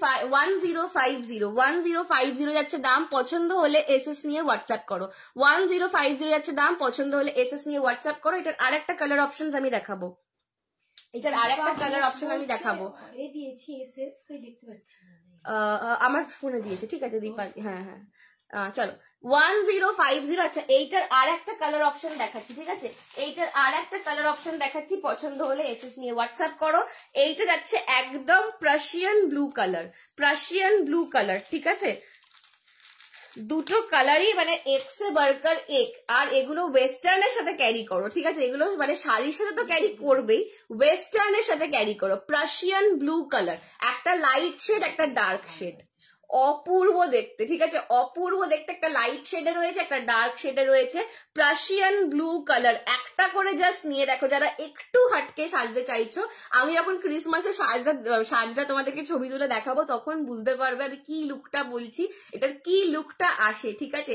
S1: দাম। পছন্দ হলে এসএস নিয়ে হোয়াটসঅ্যাপ করো। 1050 যাচ্ছে দাম, পছন্দ হলে এসএস নিয়ে হোয়াটসঅ্যাপ করো। এটার আরেকটা কালার অপশন আমি দেখাবো, এটার আরেকটা কালার অপশন আমি দেখাবো। আমার ফোনে দিয়েছে, ঠিক আছে দীপা, হ্যাঁ হ্যাঁ চলো 1050। আচ্ছা এইটার আর একটা কালার অপশন দেখাচ্ছি, ঠিক আছে, এইটার আর একটা কালার অপশন দেখাচ্ছি, পছন্দ হলে এসএস নিয়ে হোয়াটসঅ্যাপ করো। এইটা যাচ্ছে একদম Prussian blue colour, Prussian blue colour, ঠিক আছে। দুটো কালারই মানে এক সে বারকার এক, আর এগুলো ওয়েস্টার্নের সাথে ক্যারি করো, ঠিক আছে, এগুলো মানে শাড়ির সাথে তো ক্যারি করবেই, ওয়েস্টার্নের সাথে ক্যারি করো। প্রাশিয়ান ব্লু কালার, একটা লাইট শেড একটা ডার্ক শেড, অপূর্ব দেখতে, ঠিক আছে, অপূর্ব দেখতে। একটা লাইট শেডে রয়েছে, একটা ডার্ক শেডে রয়েছে, প্রাশিয়ান ব্লু কালার। একটা করে জাস্ট নিয়ে দেখো যারা একটু হাটকে সাজতে চাইছো। আমি যখন ক্রিসমাসে সাজটা তোমাদেরকে ছবি তুলে দেখাবো তখন বুঝতে পারবে আমি কি লুকটা বলছি, এটার কি লুকটা আসে, ঠিক আছে।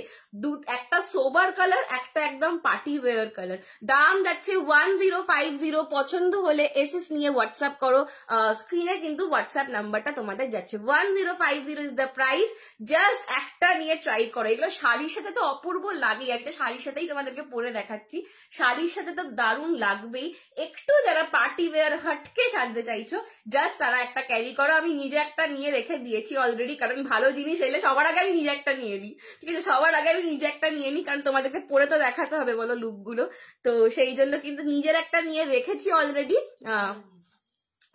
S1: একটা সোবার কালার, একটা একদম পার্টি ওয়্যার কালার। দাম যাচ্ছে 1050। পছন্দ হলে এসএস নিয়ে হোয়াটসঅ্যাপ করো, স্ক্রিনে কিন্তু হোয়াটসঅ্যাপ নাম্বারটা তোমাদের যাচ্ছে। 1050 ইজ দ্য প্রাইস। জাস্ট একটা নিয়ে ট্রাই করো, এগুলো শাড়ির সাথে তো অপূর্ব লাগে, একটা শাড়ির সাথেই তোমাদেরকে পরে দেখাচ্ছি, শাড়ির সাথে তো দারুণ লাগবেই। একটু যারা পার্টি ওয়্যার হটকে সাজতে চাইছো জাস্ট তারা একটা ক্যারি করো। আমি নিজে একটা নিয়ে রেখে দিয়েছি অলরেডি, কারণ ভালো জিনিস এলে সবার আগে আমি নিজে একটা নিয়ে নিই, ঠিক আছে, সবার আগে আমি নিজে একটা নিয়ে নিই, কারণ তোমাদেরকে পরে তো দেখাতে হবে বলো লুকগুলো, তো সেই জন্য কিন্তু নিজের একটা নিয়ে রেখেছি অলরেডি।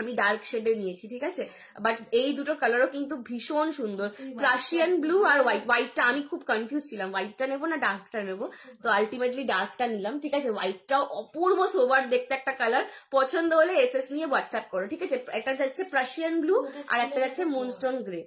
S1: আমি ডার্ক শেডে নিয়েছি, ঠিক আছে, বাট এই দুটো কালারও কিন্তু ভীষণ সুন্দর, প্রাশিয়ান ব্লু আর হোয়াইট। হোয়াইটটা আমি খুব কনফিউজ ছিলাম, হোয়াইটটা নেবো না ডার্কটা নেবো, তো আলটিমেটলি ডার্কটা নিলাম, ঠিক আছে। হোয়াইটটাও অপূর্ব সোবার দেখতে একটা কালার। পছন্দ হলে এসএস নিয়ে হোয়াটসঅ্যাপ করো, ঠিক আছে। একটা যাচ্ছে প্রাশিয়ান ব্লু আর একটা যাচ্ছে মুনস্টোন গ্রে।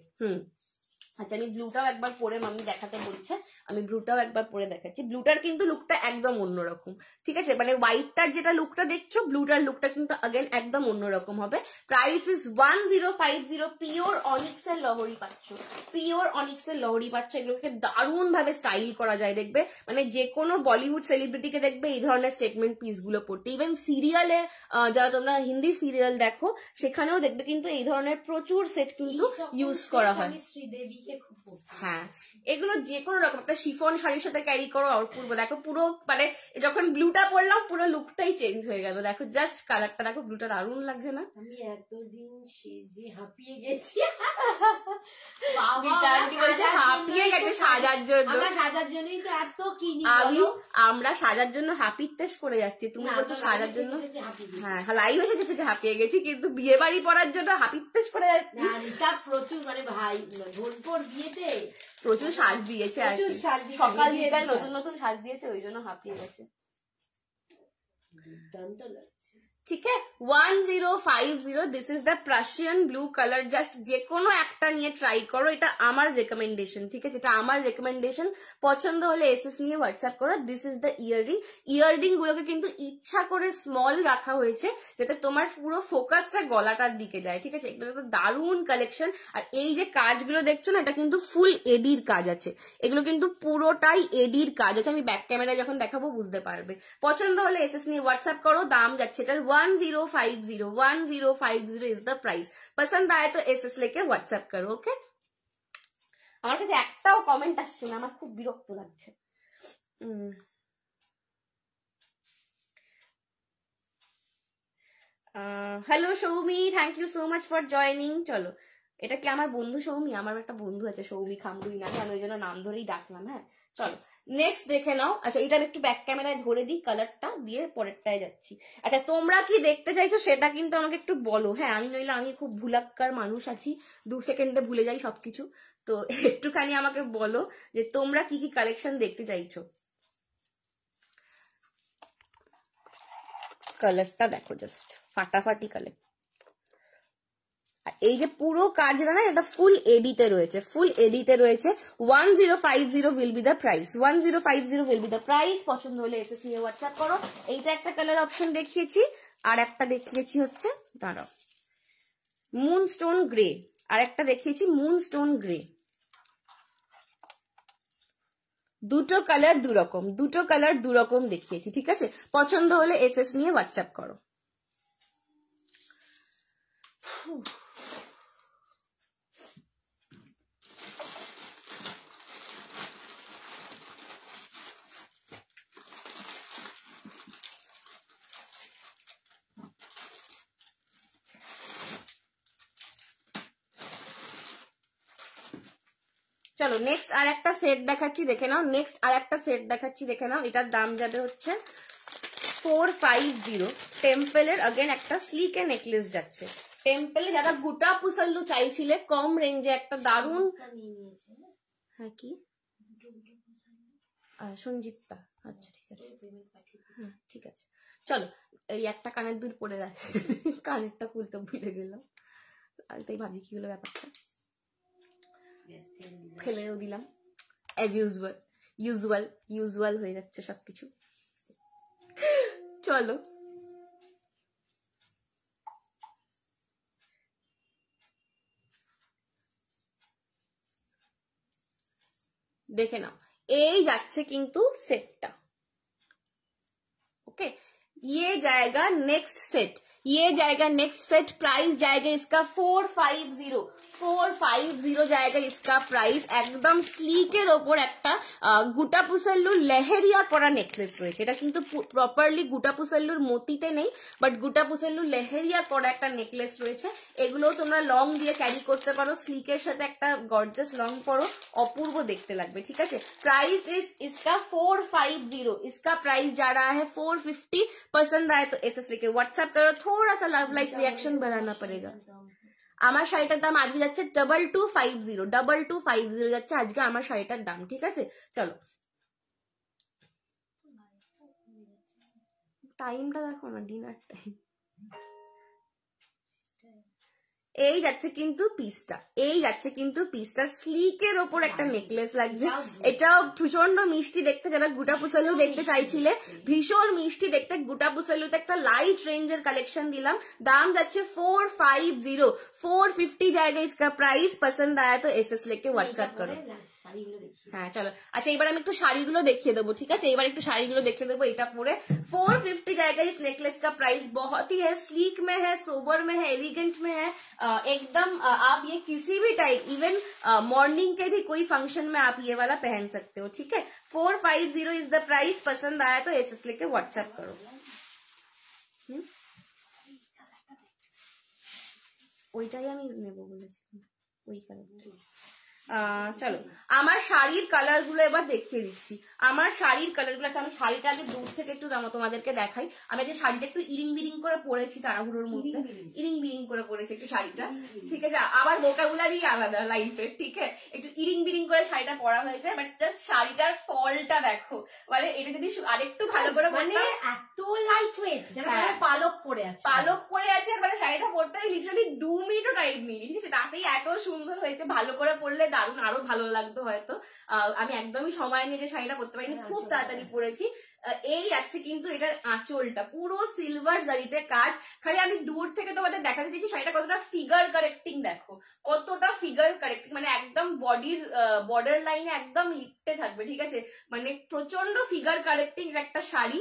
S1: আচ্ছা আমি ব্লুটাও একবার পরে মামি দেখাতে বলছে, আমি ব্লুটাও একবার পরে দেখাচ্ছি। ব্লুটার কিন্তু লুকটা একদম অন্যরকম, ঠিক আছে, মানে হোয়াইটটার যেটা লুকটা দেখছো ব্লুটার লুকটা কিন্তু আগেন একদম অন্যরকম হবে। Price is 1050। পিওর অনিক্সের লহরি পাচ্ছ, পিওর অনিক্সের লহরি পাচ্ছ। এগুলোকে দারুণ ভাবে স্টাইল করা যায়, দেখবে মানে যে কোনো বলিউড সেলিব্রিটিকে দেখবে এই ধরনের স্টেটমেন্ট পিস গুলো পড়তে। ইভেন সিরিয়ালে যারা তোমরা হিন্দি সিরিয়াল দেখো সেখানেও দেখবে কিন্তু এই ধরনের প্রচুর সেট কিন্তু ইউজ করা হয়। হ্যাঁ এগুলো যে কোনো রকম একটা শিফন শাড়ির সাথে ক্যারি করো, অপূর্ব। দেখো পুরো মানে যখন ব্লুটা পরলাম পুরো লুকটাই চেঞ্জ হয়ে গেল, দেখো জাস্ট কালারটা দেখো, ব্লুটা দারুণ লাগছে না? আমি এতদিন সেজে হাঁপিয়ে গেছি, হাঁপিয়ে গেছে সাজার জন্য, সাজার জন্যই তো এত কিনি। আমরা সাজার জন্য হাঁপিত্তেশ করে যাচ্ছি, তুমি বলছো সাজার জন্য। হ্যাঁ লাইভ এসেছে যে হাঁপিয়ে গেছি, কিন্তু বিয়ে বাড়ি পড়ার জন্য হাঁপিত্তেশ করে যাচ্ছি। প্রচুর মানে ভাই বোনপোর বিয়েতে প্রচুর সাজ দিয়েছে আর কি, সকাল দিয়ে নতুন নতুন সাজ দিয়েছে, ওই জন্য হাঁপিয়ে গেছে।
S2: দুর্দান্ত লাগছে।
S1: ঠিক আছে, 1050, this is the Prussian blue colour. Just যে কোনো একটা নিয়ে ট্রাই করো, এটা আমার রেকমেন্ডেশন, ঠিক আছে, এটা আমার রেকমেন্ডেশন। পছন্দ হলে এসএস নিয়ে হোয়াটসঅ্যাপ করো। This is the earring. Earring গুলোকে কিন্তু ইচ্ছা করে স্মল রাখা হয়েছে যাতে তোমার পুরো ফোকাসটা গলাটার দিকে যায়, ঠিক আছে। এগুলো তো দারুণ কালেকশন। আর এই যে কাজগুলো দেখছো না, এটা কিন্তু ফুল এডির কাজ আছে, এগুলো কিন্তু পুরোটাই এডির কাজ আছে। আমি ব্যাক ক্যামেরায় যখন দেখাবো বুঝতে পারবে। পছন্দ হলে এসএস নিয়ে হোয়াটসঅ্যাপ করো। দাম যাচ্ছে এটার 1050 इज द प्राइस। पसंद आए तो एसएस लेके व्हाट्सएप करो। ओके, আমার কাছে একটাও কমেন্ট আসছে না, আমার খুব বিরক্ত লাগছে। Hello Soumi, thank you so much for joining. চলো, এটা কি আমার বন্ধু সৌমি? আমার একটা বন্ধু আছে সৌমি খামরুই নামে, আমি ওই জন্য নাম ধরেই ডাকলাম। হ্যাঁ চলো নেক্সট দেখে নাও। আচ্ছা, এটা একটু ব্যাক ক্যামেরায় ধরে দিই, কালারটা দিয়ে পরেরটায় যাচ্ছি। আচ্ছা, তোমরা কি দেখতে চাইছো সেটা কিন্তু আমাকে একটু বলো। হ্যাঁ, আমি নইলে আমি খুব ভুলাক্কার মানুষ আছি, 2 সেকেন্ডে ভুলে যাই সবকিছু। তো একটুখানি আমাকে বলো যে তোমরা কি কি কালেকশন দেখতে চাইছো। কালারটা দেখো, জাস্ট ফাটাফাটি কালার। আর এই যে পুরো কাজটা না, এটা ফুল এডিতে রয়েছে, ফুল এডিতে রয়েছে। 1050 will be the price, 1050 will be the price. পছন্দ হলে এসএস নিয়ে হোয়াটসঅ্যাপ করো। এইটা একটা কালার অপশন দেখিয়েছি, আর একটা দেখিয়েছি হচ্ছে দাঁড়াও মুনস্টোন গ্রে, আর একটা দেখিয়েছি মুনস্টোন গ্রে। দুটো কালার দুরকম, দুটো কালার দুরকম দেখিয়েছি, ঠিক আছে। পছন্দ হলে এসএস নিয়ে হোয়াটসঅ্যাপ করো। চলো নেক্সট আর একটা সেট দেখাচ্ছি, দেখে নাও। নেক্সট আর একটা সেট দেখাচ্ছি, দেখে নাও। এটার দাম যাবে হচ্ছে 450। টেম্পলের अगेन একটা স্লিক এ নেকলেস যাচ্ছে। টেম্পলে যারা গোটা পুসল্লু চাইছিলে কম রেঞ্জে একটা দারুন। হ্যাঁ কি সঞ্জিতা, আচ্ছা ঠিক আছে, হ্যাঁ ঠিক আছে। চলো, এই একটা কানের দুল পড়ে যাচ্ছে, কানেরটা খুলতে ভুলে গেলাম, আর তাই ভাবি কি হলো ব্যাপারটা, ফেলেও দিলাম। অ্যাজ ইউজুয়াল হয়ে যাচ্ছে সবকিছু। চলো দেখে নাও, এই যাচ্ছে কিন্তু सेटটা। ओके, ये जाएगा नेक्स्ट सेट, ये जाएगा नेक्स्ट सेट। प्राइस जाएगा इसका 450 जाएगा इसका प्राइस। एकदम स्लीकेर ओपर একটা গোটা পুসল্লুর লেহেরিয়া করা নেকলেস রয়েছে। এটা কিন্তু প্রপারলি গোটা পুসল্লুর মতিতে নেই, বাট গোটা পুসল্লুর লেহেরিয়া করা একটা নেকলেস রয়েছে। এগুলো তোমরা লং দিয়ে ক্যারি করতে পারো, স্লিকের সাথে একটা গর্জাস লং পরো, অপূর্ব দেখতে লাগবে, ঠিক আছে। प्राइस इज इसका 450, इसका प्राइस जा रहा है 450। पसंद आए तो एसएस लेके व्हाट्सएप करो। थोड़ा सा लव लाइक रिएक्शन बढ़ाना पड़ेगा। আমার শাড়িটার দাম আজকে যাচ্ছে 2250 যাচ্ছে আজকে আমার শাড়িটার দাম, ঠিক আছে। চলো টাইমটা দেখো না, ডিনার টাইম। এই যাচ্ছে কিন্তু পিসটা, এই যাচ্ছে কিন্তু পিসটা স্লিকের ওপর একটা নেকলেস লাগছে। এটাও ভীষণ মিষ্টি দেখতে, যারা গোটা পুসল্লু দেখতে চাইছিলে, ভীষণ মিষ্টি দেখতে। গোটা পুসল্লুতে একটা লাইট রেঞ্জের কালেকশন দিলাম। দাম যাচ্ছে 450 जाएगा इसका प्राइस। पसंद आया तो एसएस लेके व्हाट्सएप करो। হ্যাঁ চলো, আচ্ছা এবার আমি একটু শাড়িগুলো দেখিয়ে দেবো, ঠিক আছে। এবার একটু শাড়িগুলো দেখিয়ে দেবো। এটা পরে 450 जाएगा इस नेकलेस का प्राइस। बहुत ही है, स्लीक में है, सोबर में है, एलिगेंट में है, एकदम आप ये किसी भी टाइप, इवन मॉर्निंग के भी कोई फंक्शन में आप ये वाला पहन सकते हो, ठीक है। 450 इज द प्राइस। पसंद आया तो एसएस लेके व्हाट्सएप करो। ওইটাই আমি নেবো বলেছি, ওই কালারটা। চলো আমার শাড়ির কালার গুলো এবার দেখিয়ে দিচ্ছি। আমার শাড়ির কালার গুলো আমি শাড়িটা আগে দূর থেকে একটু তোমাদেরকে দেখাই। আমি যে শাড়িটা একটু ইরিং বিরিং করে পরেছি তাড়াহুড়োর মধ্যে, ইরিং বিরিং করে পরেছি একটু শাড়িটা, ঠিক আছে। আমার ভোকাবুলারি আলাদা লাইফে, ঠিক আছে, একটু ইরিং বিরিং করে শাড়িটা পরা হয়েছে। বাট জাস্ট শাড়িটার ফলটা দেখো, মানে এটা যদি আরেকটু ভালো করে
S2: মানে এত লাইট ওয়েট, পালক পরে আছে,
S1: পালক পরে আছে, মানে শাড়িটা পরতে আমি লিটারালি 2 মিনিটও টাইম নিই, ঠিক আছে। তাতেই এত সুন্দর হয়েছে, ভালো করে পরলে দারুণ আরো ভালো লাগতো হয়তো। আমি একদমই সময় নিয়ে যে শাড়িটা পরতে পারিনি, খুব তাড়াতাড়ি পরেছি। এই আছে কিন্তু এটার আঁচলটা পুরো সিলভার জারিতে কাজ। খালি আমি দূর থেকে তোমাদের দেখাতে চাইছি শাড়িটা কতটা ফিগার কারেক্টিং, দেখো কতটা ফিগার কারেক্টিং, মানে একদম বডির বর্ডার লাইনে একদম লিপটে থাকবে, ঠিক আছে। মানে প্রচন্ড ফিগার কারেক্টিং একটা শাড়ি,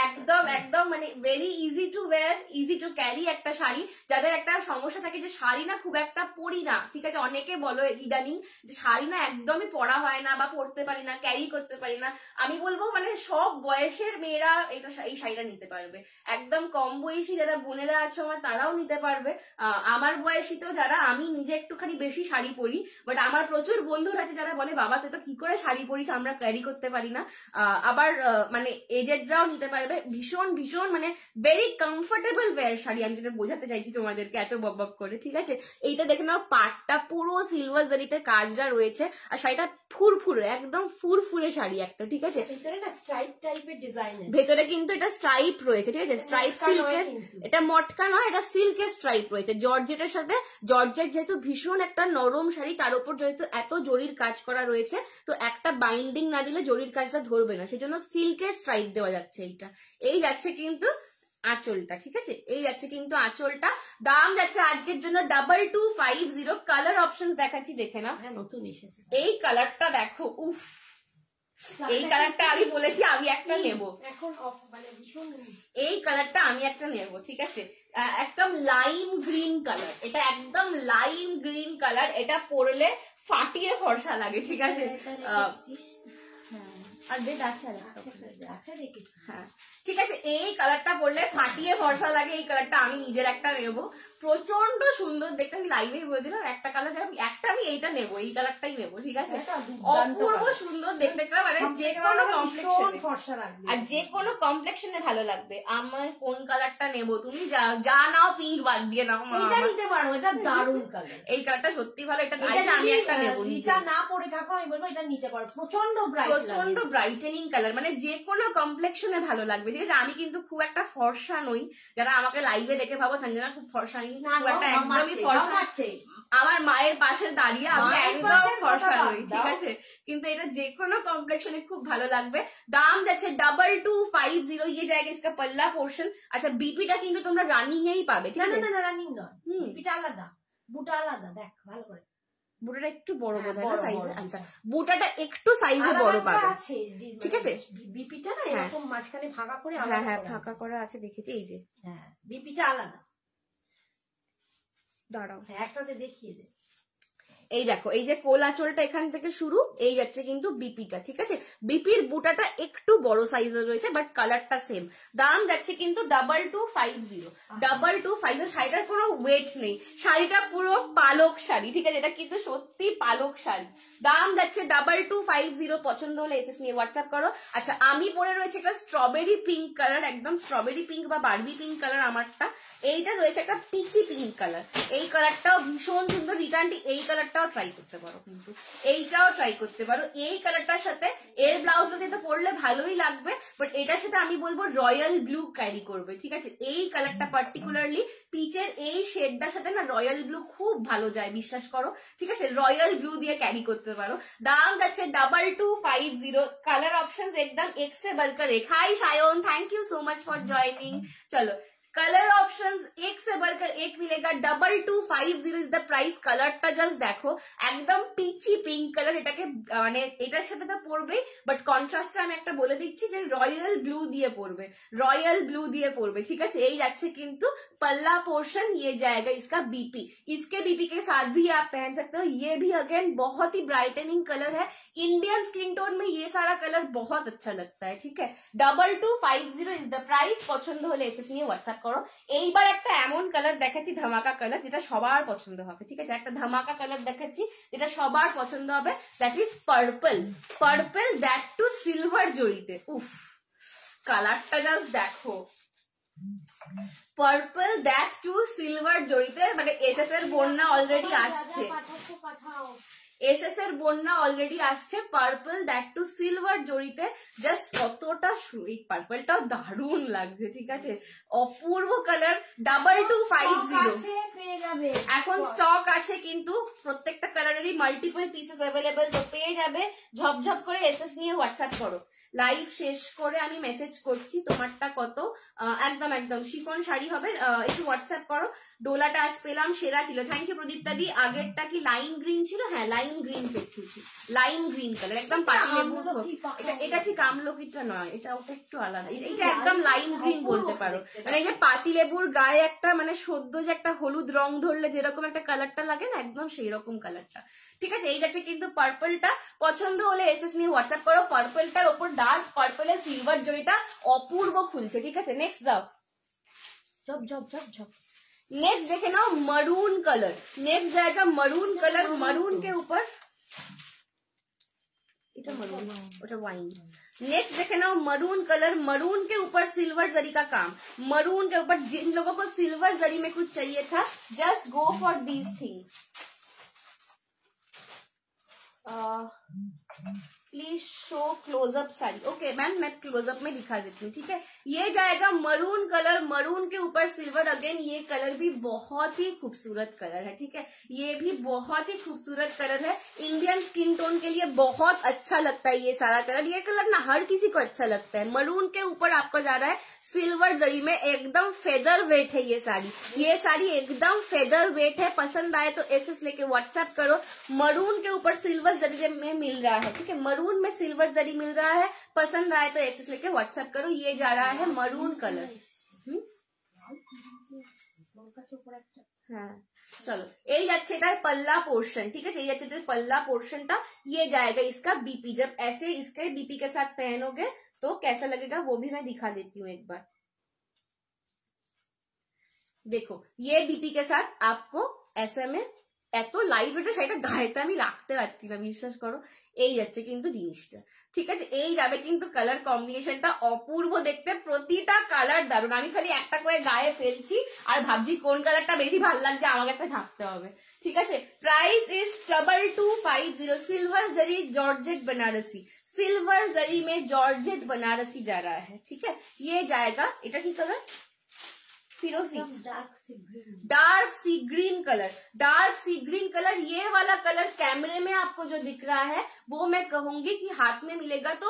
S1: একদম একদম মানে very easy to wire, easy to carry একটা শাড়ি। যাদের একটা সমস্যা থাকে যে শাড়ি না খুব একটা পরি না, ঠিক আছে, অনেকে বলো ইদানিং যে শাড়ি না একদমই পরা হয় না বা পরতে পারি না, ক্যারি করতে পারি না, আমি বলবো মানে সব বয়সের মেয়েরা এই শাড়িটা নিতে পারবে। একদম কম বয়সী যারা বোনেরা আছো আমার, তারাও নিতে পারবে। আমার বয়সী তো যারা, আমি নিজে একটুখানি বেশি শাড়ি পরি, বাট আমার প্রচুর বন্ধুরা আছে যারা বলে বাবা তুই তো কি করে শাড়ি পরিস, আমরা ক্যারি করতে পারি না। আবার মানে এজেডরাও নিতে পারবে। ভীষণ ভীষণ মানে ভেরি কমফোর্টেবল ওয়্যার শাড়ি, আমি যেটা বোঝাতে চাইছি তোমাদেরকে এত বকবক করে, ঠিক আছে। এইটা দেখে নাও, পাটটা পুরো সিলভার জারিতে কাজটা রয়েছে, আর শাড়িটা ফুরফুরে, একদম ফুরফুরে শাড়ি একটা, ঠিক আছে। ভেতরে কিন্তু এটা স্ট্রাইপ রয়েছে, ঠিক আছে, স্ট্রাইপ সিল্কের, এটা মটকা নয়, এটা সিল্কের স্ট্রাইপ রয়েছে জর্জেটের সাথে। জর্জেট যেহেতু ভীষণ একটা নরম শাড়ি, তার উপর যেহেতু এত জরির কাজ করা রয়েছে, তো একটা বাইন্ডিং না দিলে জরির কাজটা ধরবে না, সেজন্য সিল্কের স্ট্রাইপ দেওয়া যাচ্ছে এইটা। এই যাচ্ছে কিন্তু আঁচলটা, ঠিক আছে, এই যাচ্ছে কিন্তু আঁচলটা। দাম যাচ্ছে আজকের জন্য 2250। কালার অপশন দেখাচ্ছি, দেখে না,
S2: নতুন এসেছে।
S1: এই কালারটা দেখো, উফ, এই কালারটা আমি বলেছি আমি একটা নেব এখন, মানে ভীষণ এই কালারটা আমি একটা নেব, ঠিক আছে। একদম লাইম গ্রিন কালার, এটা একদম লাইম গ্রিন কালার, এটা পরলে ফাটিয়ে ফর্সা লাগে, ঠিক আছে। আর বেড আছে, হ্যাঁ ঠিক আছে। এই কালারটা পরলে ফাটিয়ে ফর্সা লাগে, এই কালারটা আমি নিজের একটা নেবো, প্রচন্ড সুন্দর দেখতে। আমি লাইভে বলে দিলাম একটা কালার, একটা আমি এইটা নেবো, এই কালারটাই নেবো, ঠিক আছে। অপূর্ব সুন্দর দেখতে, মানে যে কোনো কমপ্লেক্সনে ফর্সা লাগবে, আর যে কোনো কমপ্লেক্সনে ভালো লাগবে। আমার কোন কালারটা নেবো, তুমি যা নাও, পিঙ্ক বাদ দিয়ে নাও,
S2: এটা নিতে পারো, এটা দারুণ কালার,
S1: এই কালারটা সত্যি ভালো, এটা আমি একটা নেবো।
S2: এটা না পরে থাকো, আমি বলবো এটা নিতে পারো, প্রচন্ড ব্রাইট,
S1: প্রচন্ড ব্রাইটেনিং কালার, মানে যে কোনো কমপ্লেক্সনে ভালো লাগবে, ঠিক আছে। আমি কিন্তু খুব একটা ফর্সা নই, যারা আমাকে লাইভে দেখে ভাবো সঞ্জনা খুব ফর্সা, একদমই ফর্সা। আমার মায়ের পাশে দাঁড়িয়ে আমি একদম ফর্সা নই, ঠিক আছে, কিন্তু এটা যে কোনো কমপ্লেক্সনে খুব ভালো লাগবে। দাম যাচ্ছে 2250। ये जाएगा इसका पल्ला पोर्शन। আচ্ছা, বিপিটা কিন্তু তোমরা রানিং এই পাবে, ঠিক আছে।
S2: না রানিং নয়, বিপিটা আলাদা, বুটা আলাদা, দেখ ভালো করে,
S1: বুটাটা একটু বড় বোধ হয় সাইজে। আচ্ছা, বুটাটা একটু সাইজে বড় পাবে, ঠিক আছে।
S2: বিপিটা না এরকম মাঝখানে ফাঁকা করে,
S1: হ্যাঁ ফাঁকা করা আছে, দেখেছি, এই যে,
S2: হ্যাঁ বিপিটা আলাদা।
S1: দাঁড়াও,
S2: হ্যাঁ একটাতে দেখিয়ে দে।
S1: এই দেখো, এই যে কোল আঁচলটা এখান থেকে শুরু, এই যাচ্ছে কিন্তু বিপিটা, ঠিক আছে। বিপির বুটাটা একটু বড় সাইজের রয়েছে, বাট কালারটা সেম। দাম যাচ্ছে কিন্তু 2250। 2250। শাড়িটার কোনো ওয়েট নেই, শাড়িটা পুরো পালক শাড়ি, ঠিক আছে, এটা কিন্তু সত্যি পালক শাড়ি। দাম যাচ্ছে 2250। পছন্দ হলে এসএস নিয়ে হোয়াটসঅ্যাপ করো। আচ্ছা, আমি পরে রয়েছে একটা স্ট্রবেরি পিঙ্ক কালার, একদম স্ট্রবেরি পিঙ্ক বা বারবি পিঙ্ক কালার আমারটা। এইটা রয়েছে একটা পিচি পিঙ্ক কালার, এই কালারটাও ভীষণ সুন্দর। রিটার্নটি এই কালারটাও ট্রাই করতে পারো, কিন্তু এইটাও ট্রাই করতে পারো। এই কালারটার সাথে এর ব্লাউজটা দিয়ে তো পরলে ভালোই লাগবে, বাট এটার সাথে আমি বলবো রয়্যাল ব্লু ক্যারি করবে, ঠিক আছে। এই কালারটা পার্টিকুলারলি পিচের এই শেডটার সাথে না রয়্যাল ব্লু খুব ভালো যায়, বিশ্বাস করো, ঠিক আছে। রয়্যাল ব্লু দিয়ে ক্যারি করতে পারো। দাম যাচ্ছে 2250। কালার অপশন একদম এক से बढ़कर एक। Hi Sayan, thank you so much for joining. चलो, कलर ऑप्शंस एक से बढ़कर एक मिलेगा। 2250 इज द प्राइस। কালারটা জাস্ট দেখো, একদম পিচি পিঙ্ক কালার, এটাকে মানে এটার সাথে তো পরবে, বাট কন্ট্রাস্টটা আমি একটা বলে দিচ্ছি যে রয়্যাল ব্লু দিয়ে পরবে, রয়্যাল ব্লু দিয়ে পরবে, ঠিক আছে। এই যাচ্ছে কিন্তু पल्ला पोर्शन, ये जाएगा इसका बीपी। इसके बीपी के साथ भी आप पहन सकते हो। ये भी अगेन बहुत ही ब्राइटनिंग कलर है, इंडियन स्किन टोन में ये सारा कलर बहुत अच्छा लगता है, ठीक है। 2250 इज द प्राइस। पसंद होले एसएस নিয়ে হোয়াটসঅ্যাপ করো। এইবার একটা এমন কালার দেখাচ্ছি, ধামাকা কালার, যেটা সবার পছন্দ হবে, ঠিক আছে? একটা ধামাকা কালার দেখাচ্ছি যেটা সবার পছন্দ হবে, that is purple. Purple, that to silver জড়িতে। উফ, কালারটা জাস্ট দেখো, পার্পল দ্যাট টু সিলভার জড়িতে, মানে এসএস এর বন্যা অলরেডি আসছে, এসএস এর বন্যা অলরেডি আসছে, পার্পল দ্যাট টু সিলভার জড়িতে। জাস্ট কতটা এই পার্পলটাও দারুণ লাগছে, ঠিক আছে? অপূর্ব কালার, 2250 এখন স্টক আছে, কিন্তু প্রত্যেকটা কালারেরই মাল্টিপল পিসেস অ্যাভেলেবেল, তো পেয়ে যাবে। ঝপঝপ করে এসএস নিয়ে হোয়াটসঅ্যাপ করো। লাইভ শেষ করে আমি মেসেজ করছি তোমারটা কত। একদম একদম শিফন শাড়ি হবে, একটু হোয়াটসঅ্যাপ করো। ডোলাটা আজ পেলাম, সেরা ছিল, থ্যাংক ইউ প্রদীপ্তা দি। আগেরটা কি লাইম গ্রিন ছিল? হ্যাঁ, লাইম গ্রিন পেয়েছি, লাইম গ্রিন কালার, একদম পাতি লেবুর। এটা ঠিক আমলকিটা নয়, এটা ওটা একটু আলাদা, এটা একদম লাইম গ্রিন বলতে পারো। মানে এই যে পাতি লেবুর গায়ে একটা মানে সদ্য যে একটা হলুদ রং ধরলে যেরকম একটা কালারটা লাগে না, একদম সেই রকম কালারটা, ঠিক আছে? এই যাচ্ছে কিন্তু পার্পলটা। পছন্দ হলে এসএস নিয়ে হোয়াটসঅ্যাপ করো। পার্পলটার ওপর ডার্ক পার্পলের সিলভার জড়িটা অপূর্ব খুলছে, ঠিক আছে? নেক্সট দাও, ঝপ ঝপ ঝপ ঝপ। नेक्स्ट देखे ना मरून कलर, नेक्स्ट जाएगा मरून कलर, मरून के ऊपर वाइन। नेक्स्ट देखे ना मरून कलर, मरून के ऊपर सिल्वर जरी का काम। मरून के ऊपर जिन लोगों को सिल्वर जरी में कुछ चाहिए था, just go for these things. Please show close up sari. Okay ma'am, मैं क्लोजअप में दिखा देती हूँ, ठीक है? ये जाएगा मरून कलर, मरून के ऊपर सिल्वर। अगेन ये कलर भी बहुत ही खूबसूरत कलर है, ठीक है? ये भी बहुत ही खूबसूरत कलर है, इंडियन स्किन टोन के लिए बहुत अच्छा लगता है ये सारा कलर। ये कलर ना हर किसी को अच्छा लगता है। मरून के ऊपर आपको जा रहा है सिल्वर जरी में, एकदम फेदर वेट है ये साड़ी। ये साड़ी एकदम फेदर वेट है। पसंद आए तो एसएस लेके व्हाट्सएप करो। मरून के ऊपर सिल्वर जरी में मिल रहा है, ठीक है? मरून में सिल्वर जरी मिल रहा है। पसंद आए तो एसएस लेके व्हाट्सएप करो। ये जा रहा है मरून कलर। हाँ चलो, यही যাচ্ছে এটার पल्ला पोर्शन, ठीक है? यही যাচ্ছে এটার पल्ला पोर्शनটা। ये जाएगा इसका बीपी। जब ऐसे इसके बीपी के साथ पहनोगे तो कैसा लगेगा वो भी मैं दिखा देती हूँ एक बार। देखो, ये बीपी के साथ आपको ऐसे में এত লাইট ওয়েটের শাড়িটা গায়েতে আমি রাখতে পারছি না, বিশ্বাস করো। এই যাচ্ছে কিন্তু জিনিসটা, ঠিক আছে? এই যাবে কিন্তু কালার কম্বিনেশনটা অপূর্ব দেখতে, প্রতিটা কালার দারুণ। আমি খালি একটা করে গায়ে ফেলছি আর ভাবছি কোন কালারটা বেশি ভালো লাগছে, আমাকে একটা ঝাঁকতে হবে, ঠিক আছে? Price is 2250। Silver zari georgette Banarasi, silver zari में जॉर्जेट बनारसी जा रहा है, ठीक है? ये जाएगा, এটা কি কালার? फिरोजी, डार्क सी ग्रीन कलर, डार्क सी ग्रीन कलर। ये वाला कलर कैमरे में आपको जो दिख रहा है वो मैं कहूंगी कि हाथ में मिलेगा तो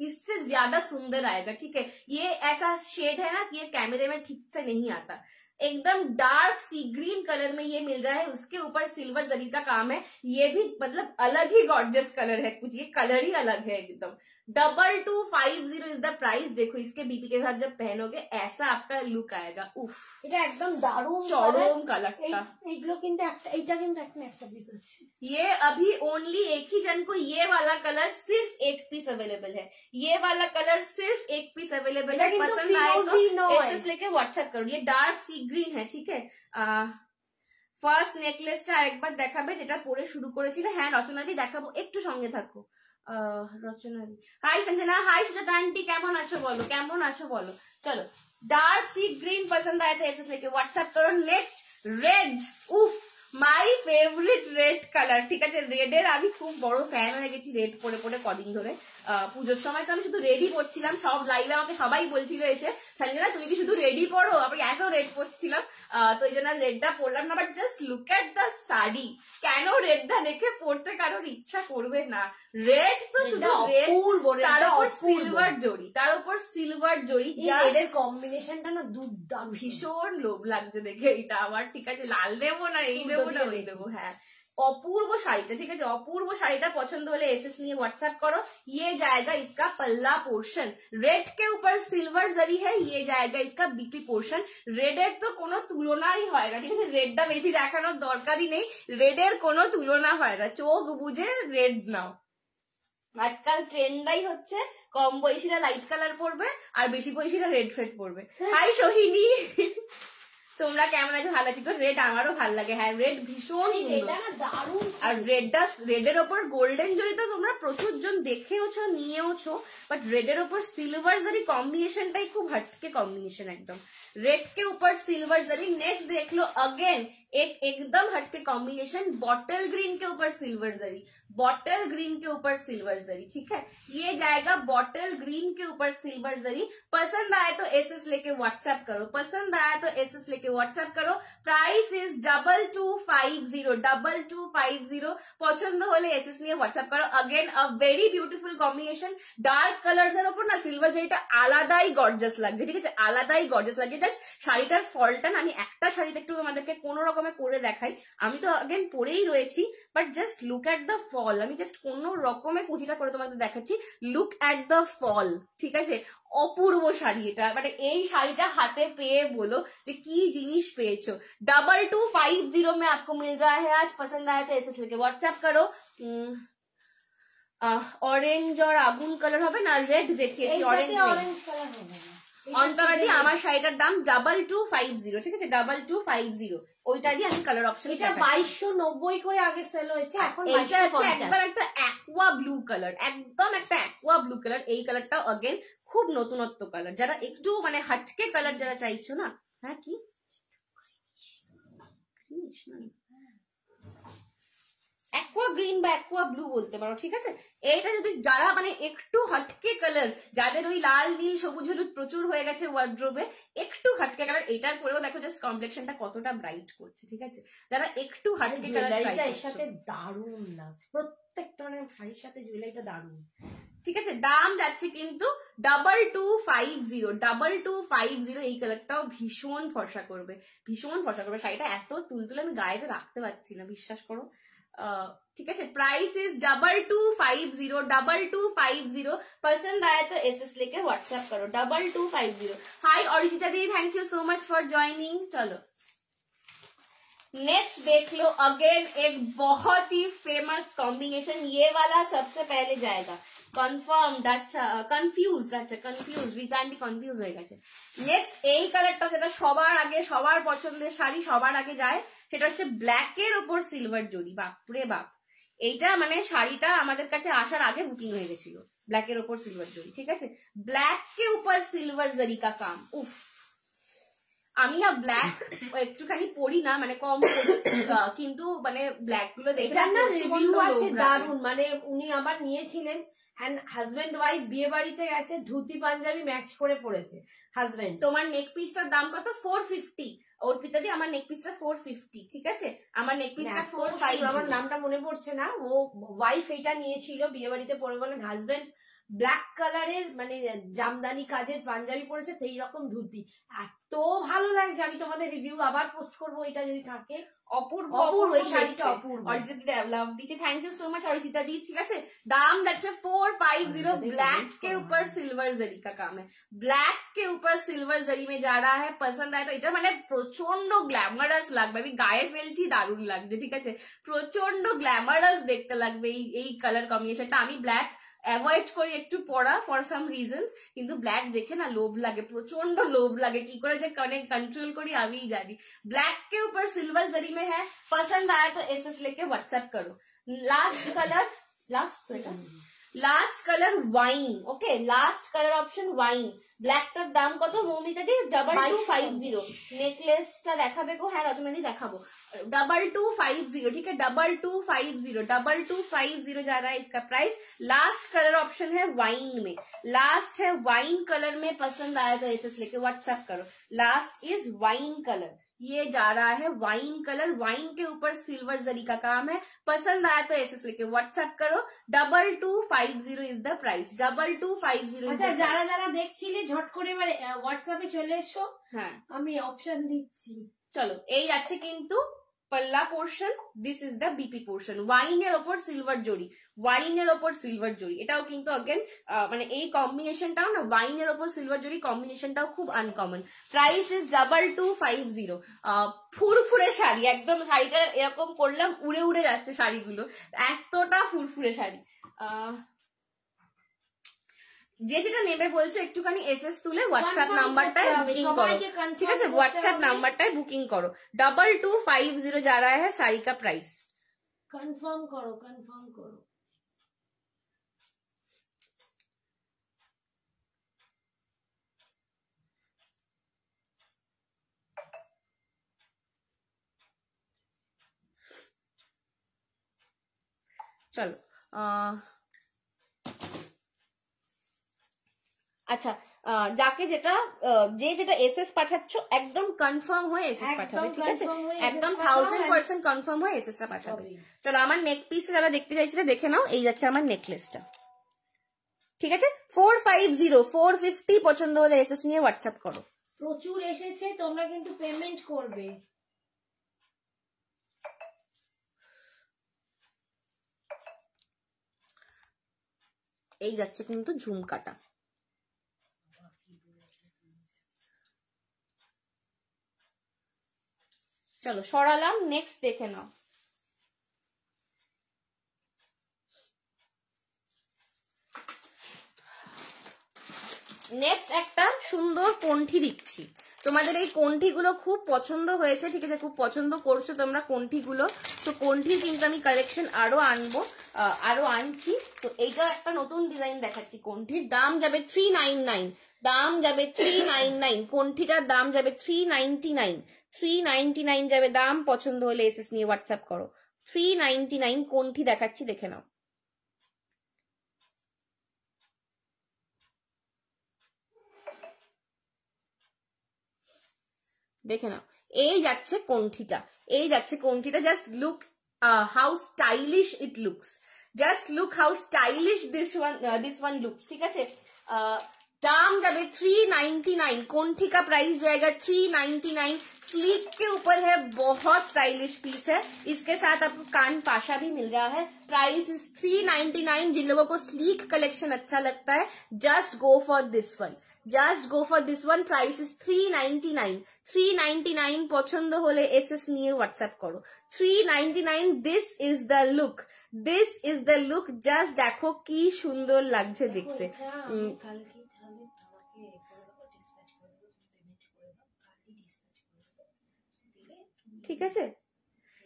S1: इससे ज्यादा सुंदर आएगा, ठीक है? ये ऐसा शेड है ना कि ये कैमरे में ठीक से नहीं आता। एकदम डार्क सी ग्रीन कलर में ये मिल रहा है, उसके ऊपर सिल्वर जरी का काम है। ये भी मतलब अलग ही गॉर्जियस कलर है कुछ, ये कलर ही अलग है एकदम। 2250 इज द प्राइस। देखो, इसके बीपी के साथ जब पहनोगे ऐसा आपका लुक आएगा। उफ,
S2: এটা একদম দারুণ
S1: চরম কালারটা।
S2: এইগুলো কিন্তু এইটা কিন্তু একটা পিস আছে।
S1: ये अभी ओनली एक ही जन को ये वाला कलर सिर्फ एक पीस अवेलेबल है। ये वाला कलर सिर्फ एक पीस अवेलेबल है। पसंद आए तो एसएस लेके व्हाट्सएप करो। ये डार्क सी ग्रीन है, ठीक है? ফার্স্ট নেকলেসটা আরেকবার দেখাবে যেটা পরে শুরু করেছিল। হ্যাঁ রচনাদি দেখাবো, একটু সঙ্গে থাকো। রচনাদি, hi Sanjana, hi Sujata aunty, কেমন আছো বলো, কেমন আছো বলো। চলো, डार्क सी ग्रीन पसंद आए तो एसएस लेके व्हाट्सएप करो। नेक्स्ट रेड, उफ মাই ফেভারিট রেড কালার, ঠিক আছে? রেডের আমি খুব বড় ফ্যান হয়ে গেছি রেড পরে পরে কদিন ধরে। পুজোর সময় তো আমি শুধু রেডি পরছিলাম, সব লাইভে আমাকে সবাই বলছিল এসে, সঞ্জনা তুমি কি শুধু রেডি পরো? আমি এত রেড পরছিলাম, তো এই জন্য রেডটা পরলাম না। But just look at the sari, কেন রেডটা দেখে পরতে কারোর ইচ্ছা করবে না? রেড তো শুধু রেড, তার উপর সিলভার জড়ি, তার উপর সিলভার জড়ি,
S2: রেডের কম্বিনেশনটা না দুর্দান্ত,
S1: ভীষণ লোভ লাগছে দেখে এটা আমার, ঠিক আছে? লাল দেবো না এই দেবো না ওই দেবো। হ্যাঁ, অপূর্ব শাড়িটা, ঠিক আছে? অপূর্ব শাড়িটা পছন্দ হলে এসএস নিয়ে হোয়াটসঅ্যাপ করো। ये जाएगा इसका पल्ला पोर्शन, रेड के ऊपर सिल्वर जरी है। ये जाएगा इसका बीपी पोर्शन। रेडের তো কোনো তুলনাই হয় না, ঠিক আছে? রেডটা বেশি দেখানোর দরকারই নেই, রেডের কোনো তুলনা হয় না। চোখ বুঝে রেড নাও। আজকাল ট্রেন্ডাই হচ্ছে কম বয়সীরা লাইট কালার পরবে আর বেশি বয়সীরা রেড ফেড পরবে। হাই সোহিনী, তোমরা কেমন আছো? ভালো আছি তো? রেড আমারও ভালো লাগে। হ্যাঁ, রেড ভীষণ দারুণ। আর রেডের ওপর গোল্ডেন জরি তো তোমরা প্রচুর জন দেখেওছো, নিয়েওছো, বাট রেডের ওপর সিলভার জরি कॉम्बिनेशनটাই খুব हटके कॉम्बिनेशन एकदम। रेड के ऊपर सिल्वर जरी। नेक्स्ट देख लो अगेन एक एकदम हटके कॉम्बिनेशन, बॉटल ग्रीन के ऊपर सिल्वर जरी, बॉटल ग्रीन के ऊपर सिल्वर जरी। ठीक है, ये जाएगा बॉटल ग्रीन के ऊपर सिल्वर जरी। पसंद आए तो एसएस लेके व्हाट्सएप करो, पसंद आया तो एसएस लेके व्हाट्सएप करो। Price is 2250। পছন্দ হলে এসএস নিয়ে হোয়াটসঅ্যাপ করো। Again a very beautiful combination. Dark colours এর উপর না সিলভার জরিটা আলাদাই গর্জাস লাগছে। ঠিক আছে, আলাদাই গর্জাস লাগছে। জাস্ট শাড়িটার ফলটা না, আমি একটা শাড়িতে একটু আমাদেরকে কোন রকমে করে দেখাই। আমি তো अगेन পরেই রয়েছি, but just look at the fall. আমি জাস্ট কোন রকমে কুচিটা করে তোমাদের দেখাচ্ছি। Look at the fall. ঠিক আছে, অপূর্ব শাড়ি এটা। মানে এই শাড়িটা হাতে পেয়ে বলো যে কি জিনিস পেয়েছো। 2250 में आपको मिल रहा है आज। पसंद आया तो एसएस लेके व्हाट्सएप करो। অরেঞ্জ আর আগুন কালার হবে না, রেড দেখিয়েছি, অরেঞ্জ কালার হবে না। অন্তরাদি আমার শাড়িটার দাম 2250। ঠিক আছে, 2250। ওইটারই আমি কালার অপশন,
S2: এটা 2290 করে আগে সেল হয়েছে, এখন
S1: এটা হচ্ছে একবার একটা অ্যাকোয়া ব্লু কালার, একদম একটা অ্যাকোয়া ব্লু কালার। এই কালারটাও अगेन খুব নতুনত্ব কালার। যারা একটু মানে হটকে কালার যারা চাইছো না, হ্যাঁ কি অ্যাকোয়া গ্রিন বা অ্যাকোয়া ব্লু বলতে পারো। ঠিক আছে, এইটা যদি যারা মানে একটু হটকে কালার, যাদের ওই লাল নীল সবুজ হলুদ প্রচুর হয়ে গেছে ওয়ার্ড্রোবে, একটু হটকে কালার, এটার পরেও দেখো জাস্ট কমপ্লেক্সনটা কতটা ব্রাইট করছে। ঠিক আছে, যারা একটু হটকে কালার,
S2: এর সাথে দারুণ লাগছে, প্রত্যেকটা মানে শাড়ির সাথে জুয়েলারিটা দারুণ।
S1: ঠিক আছে, দাম যাচ্ছে কিন্তু 2250। এই কালারটাও ভীষণ ফর্সা করবে, ভীষণ ফর্সা করবে। শাড়িটা এত তুলতুলে আমি গায়ে রাখতে পারছি না, বিশ্বাস করো। ठीक है, प्राइस इज 2250। पसंद आया तो एसएस लेके व्हाट्सएप करो 2250। Hi Aurishita di, thank you so much for joining. चलो नेक्स्ट देख लो अगेन एक बहुत ही फेमस कॉम्बिनेशन। ये वाला सबसे पहले जाएगा কনফার্মড। আচ্ছা কনফিউজড, আচ্ছা কনফিউজড, রিকান্ডি কনফিউজ হয়ে গেছে। নেক্সট এই কালারটা যেটা সবার আগে, সবার পছন্দের শাড়ি, সবার আগে যায়, সেটা হচ্ছে ব্ল্যাকের ওপর সিলভার জরি। বাপরে বাপ, এইটা মানে শাড়িটা আমাদের কাছে আসার আগে বুকিং হয়ে গেছিল, ব্ল্যাকের ওপর সিলভার জরি। ঠিক আছে, ব্ল্যাক কে উপর সিলভার জরি কা কাম। উফ, আমি না ব্ল্যাক একটুখানি পরি না, মানে কম পরি, কিন্তু মানে ব্ল্যাক গুলো দেখে
S2: দারুণ। মানে উনি আবার নিয়েছিলেন, হাজবেন্ড ওয়াইফ বিয়ে বাড়িতে গেছে, ধুতি পাঞ্জাবি ম্যাচ করে পড়েছে হাজবেন্ড।
S1: তোমার নেক পিসটার দাম কত? 450। অর্পিতা দি, আমার নেক পিসটা 450। ঠিক আছে, আমার নেক পিসটা 450।
S2: আমার নামটা মনে পড়ছে না। ও ওয়াইফ এটা নিয়েছিল বিয়ে বাড়িতে পরে, বলেন হাজবেন্ড ব্ল্যাক কালারের মানে জামদানি কাজের পাঞ্জাবি পরেছে, সেই রকম ধুতি, এত ভালো লাগছে। আমি তোমাদের রিভিউ আবার পোস্ট করবো, এটা যদি থাকে।
S1: অপূর্ব, অপূর্ব শাড়িটা, অপূর্ব। অরিজিতা লাভ দিচ্ছে, thank you so much Arijita di. ঠিক আছে, দাম যাচ্ছে 450। ब्लैक के ऊपर सिल्वर जरी का काम है, ब्लैक के ऊपर सिल्वर जरी में जा रहा है। पसंद आए तो এটা মানে প্রচন্ড গ্ল্যামারাস লাগবে, আমি গায়ে ফেলছি, দারুণ লাগছে। ঠিক আছে, প্রচন্ড গ্ল্যামারাস দেখতে লাগবে এই কালার কম্বিনেশনটা। আমি ব্ল্যাক অ্যাভয়েড করি একটু পড়া ফর সাম রিজনস, কিন্তু ব্ল্যাক দেখে না লোভ লাগে, প্রচন্ড লোভ লাগে। কি করে যে कंट्रोल करी अभी जानी। ब्लैक के ऊपर सिल्वर जरी में है। पसंद आया तो एसएस लेके व्हाट्सएप करो। Last colour, last colour wine. Okay, last colour option wine. ব্ল্যাকটার দাম কত মৌমিতা দি? 2250। নেকলেসটা দেখাবে গো? হ্যাঁ রজমেন্দি দেখাবো। 2250। ठीक है, 2250 जा रहा है इसका प्राइस। लास्ट कलर ऑप्शन है वाइन में, लास्ट है वाइन कलर में। पसंद आया तो एसएस लेके व्हाट्सएप करो। लास्ट इज वाइन कलर, ये जा रहा है वाइन कलर। वाइन के ऊपर सिल्वर जरी का काम है। पसंद आया तो एसएस लेके व्हाट्सएप करो। 2250 इज द प्राइस। 2250।
S2: আচ্ছা, যারা যারা দেখছিলে ঝট করে এবার হোয়াটসঅ্যাপে চলে এসো।
S1: হ্যাঁ,
S2: আমি অপশন দিচ্ছি।
S1: চলো, এই আছে কিন্তু palla portion, this is the BP portion. ওয়াইনের ওপর সিলভার জরি, ওয়াইনের ওপর সিলভার জরি, এটাও কিন্তু अगेन মানে এই কম্বিনেশনটাও না, ওয়াইনের ওপর সিলভার জরি কম্বিনেশনটাও খুব আনকমন। Price is 2250। ফুরফুরে শাড়ি একদম, শাড়িটা এরকম করলাম উড়ে উড়ে যাচ্ছে শাড়িগুলো, এতটা ফুরফুরে শাড়ি। যে যেটা নেবে বলছো একটুখানি এসএস তুলে হোয়াটসঅ্যাপ নাম্বারটায় বুকিং করো, ঠিক আছে? হোয়াটসঅ্যাপ নাম্বারটায় বুকিং করো 2250 जा रहा है साड़ी का प्राइस।
S2: कंफर्म करो, कंफर्म करो।
S1: চলো আচ্ছা, যাকে যেটা যে যেটা এসএস পাঠাচ্ছ একদম কনফার্ম হয়ে এসএস পাঠাবে, ঠিক আছে? একদম 1000% কনফার্ম হয়ে এসএসটা পাঠাবে। চলো আমার নেক পিস যারা দেখতে চাইছিলে দেখে নাও, এই যাচ্ছে আমার নেকলেসটা, ঠিক আছে? 450 450 পছন্দ হলে এসএস নিয়ে হোয়াটসঅ্যাপ করো।
S2: প্রচুর এসেছে, তোমরা কিন্তু পেমেন্ট করবে।
S1: এই যাচ্ছে কিন্তু ঝুমকাটা, চলো সরালাম, নেক্সট দেখে নাও। নেক্সট একটা সুন্দর কণ্ঠি দিচ্ছি তোমাদের। এই কণ্ঠিগুলো খুব পছন্দ হয়েছে, ঠিক আছে? খুব পছন্দ করছো তোমরা কণ্ঠিগুলো। তো কণ্ঠির কিন্তু আমি কালেকশন আরো আনছি। তো এইটা একটা নতুন ডিজাইন দেখাচ্ছি কণ্ঠির। দাম যাবে 399, দাম যাবে 399, কণ্ঠিটার দাম যাবে 399, 399 যাবে দাম। পছন্দ হলে এসএস নিয়ে হোয়াটসঅ্যাপ করো। 399 কণ্ঠি দেখাচ্ছি, দেখে নাও। দেখে নাও, এই যাচ্ছে কণ্ঠিটা, এই যাচ্ছে কণ্ঠিটা। Just look how stylish it looks, just look how stylish this one looks, ঠিক আছে? दाम जाबे 399, कोंठी का प्राइस जाएगा 399। स्लीक के ऊपर है, बहुत स्टाइलिश पीस है। इसके साथ आपको कान पाशा भी मिल रहा है। Price is 399। जिन लोगों को स्लीक कलेक्शन अच्छा लगता है just go for this one, just go for this one. Price is 399, 399 পছন্দ হলে এসএস নিয়ে হোয়াটসঅ্যাপ করো। 399, this is the look, this is the look. Just দেখো কি সুন্দর লাগছে দেখতে। ঠিক আছে,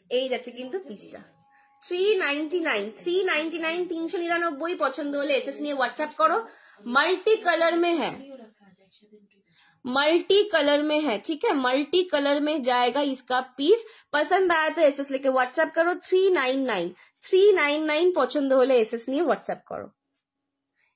S1: এই যাচ্ছে কিন্তু পিসটা 399, 399, 399। পছন্দ হলে এসএস নিয়ে হোয়াটসঅ্যাপ করো। मल्टी कलर में है, मल्टी कलर में है, ठीक है? मल्टी कलर में जाएगा इसका पीस। पसंद आया तो एसएस लेके व्हाट्सएप करो। 399, 399 পছন্দ হলে এসএস নিয়ে হোয়াটসঅ্যাপ করো।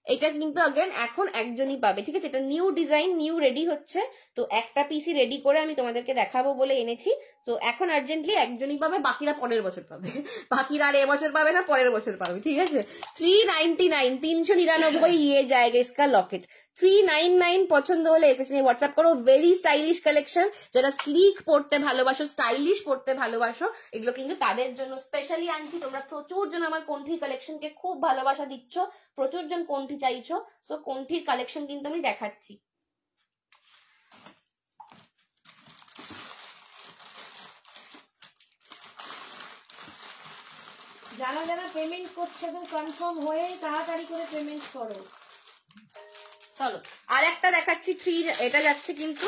S1: এটা কিন্তু अगेन এখন একজনই পাবে, ঠিক আছে? এটা নিউ ডিজাইন, নিউ রেডি হচ্ছে। তো একটা পিসি রেডি করে আমি তোমাদেরকে দেখাবো বলে এনেছি। তো এখন আর্জেন্টলি একজনই পাবে, বাকিরা পরের বছর পাবে। বাকিরা আর এবছর পাবে না, পরের বছর পাবে, ঠিক আছে? 399, 399 ये जाएगा इसका लॉकेट। 399 পছন্দ হলে এসএস নিয়ে হোয়াটসঅ্যাপ করো। Very stylish collection. যারা স্লিক পড়তে ভালোবাসো, স্টাইলিশ পড়তে ভালোবাসো, এগুলো কিন্তু তাদের জন্য স্পেশালি আনছি। তোমরা প্রচুর জন আমার কণ্ঠির কালেকশনকে খুব ভালোবাসা দিচ্ছ, প্রচুর জন কণ্ঠি চাইছো। সো কণ্ঠির কালেকশন কিন্তু আমি দেখাচ্ছি।
S2: যারা যারা পেমেন্ট করছে তো কনফার্ম হয়ে তাড়াতাড়ি করে পেমেন্ট করো।
S1: চলো আর একটা দেখাচ্ছি। এটা যাচ্ছে কিন্তু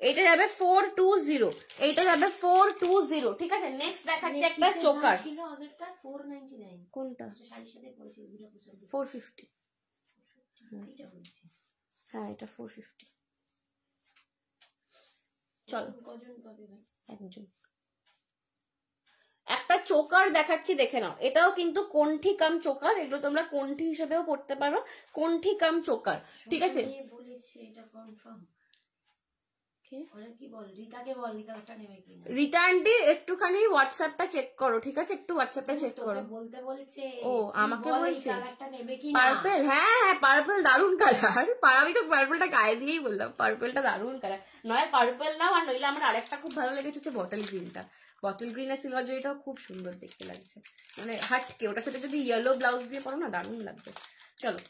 S1: এটা যাবে 420, এইটা যাবে 420, ঠিক আছে? নেক্সট দেখাচ্ছি একটা চোকার।
S2: ছিল আগেরটা 499।
S1: কোনটা?
S2: শাড়ির সাথে পড়েছিল
S1: 450।
S2: এটা বলছি,
S1: হ্যাঁ এটা 450। চলো
S2: কজন পাবে ভাই?
S1: একজন। একটা চোকার দেখাচ্ছি, দেখে নাও। এটাও কিন্তু কণ্ঠি কাম চোকার, এগুলো তোমরা কণ্ঠি হিসেবেও পড়তে পারো। কণ্ঠি কাম চোকার, ঠিক আছে?
S2: বলেছে এটা কনফার্ম।
S1: রিতা আন্টি একটুখানি হোয়াটসঅ্যাপটা চেক করো, ঠিক আছে? একটু হোয়াটসঅ্যাপটা চেক করো।
S2: বলতে বলছে।
S1: ও আমাকে বলছে পার্পল। হ্যাঁ হ্যাঁ পার্পল দারুন কালার। আমি তো পার্পলটা গায়ে দিয়েই বললাম, পার্পলটা দারুন কালার। নয় পার্পল নাও, আর নইলে আমার আরেকটা খুব ভালো লেগেছে হচ্ছে বটল গ্রিনটা। বটল গ্রিন আর সিলভার জরিটাও খুব সুন্দর দেখতে লাগছে, মানে হাটকে। ওটার সাথে যদি ইয়েলো ব্লাউজ দিয়ে পরো না, দারুণ লাগবে। চলো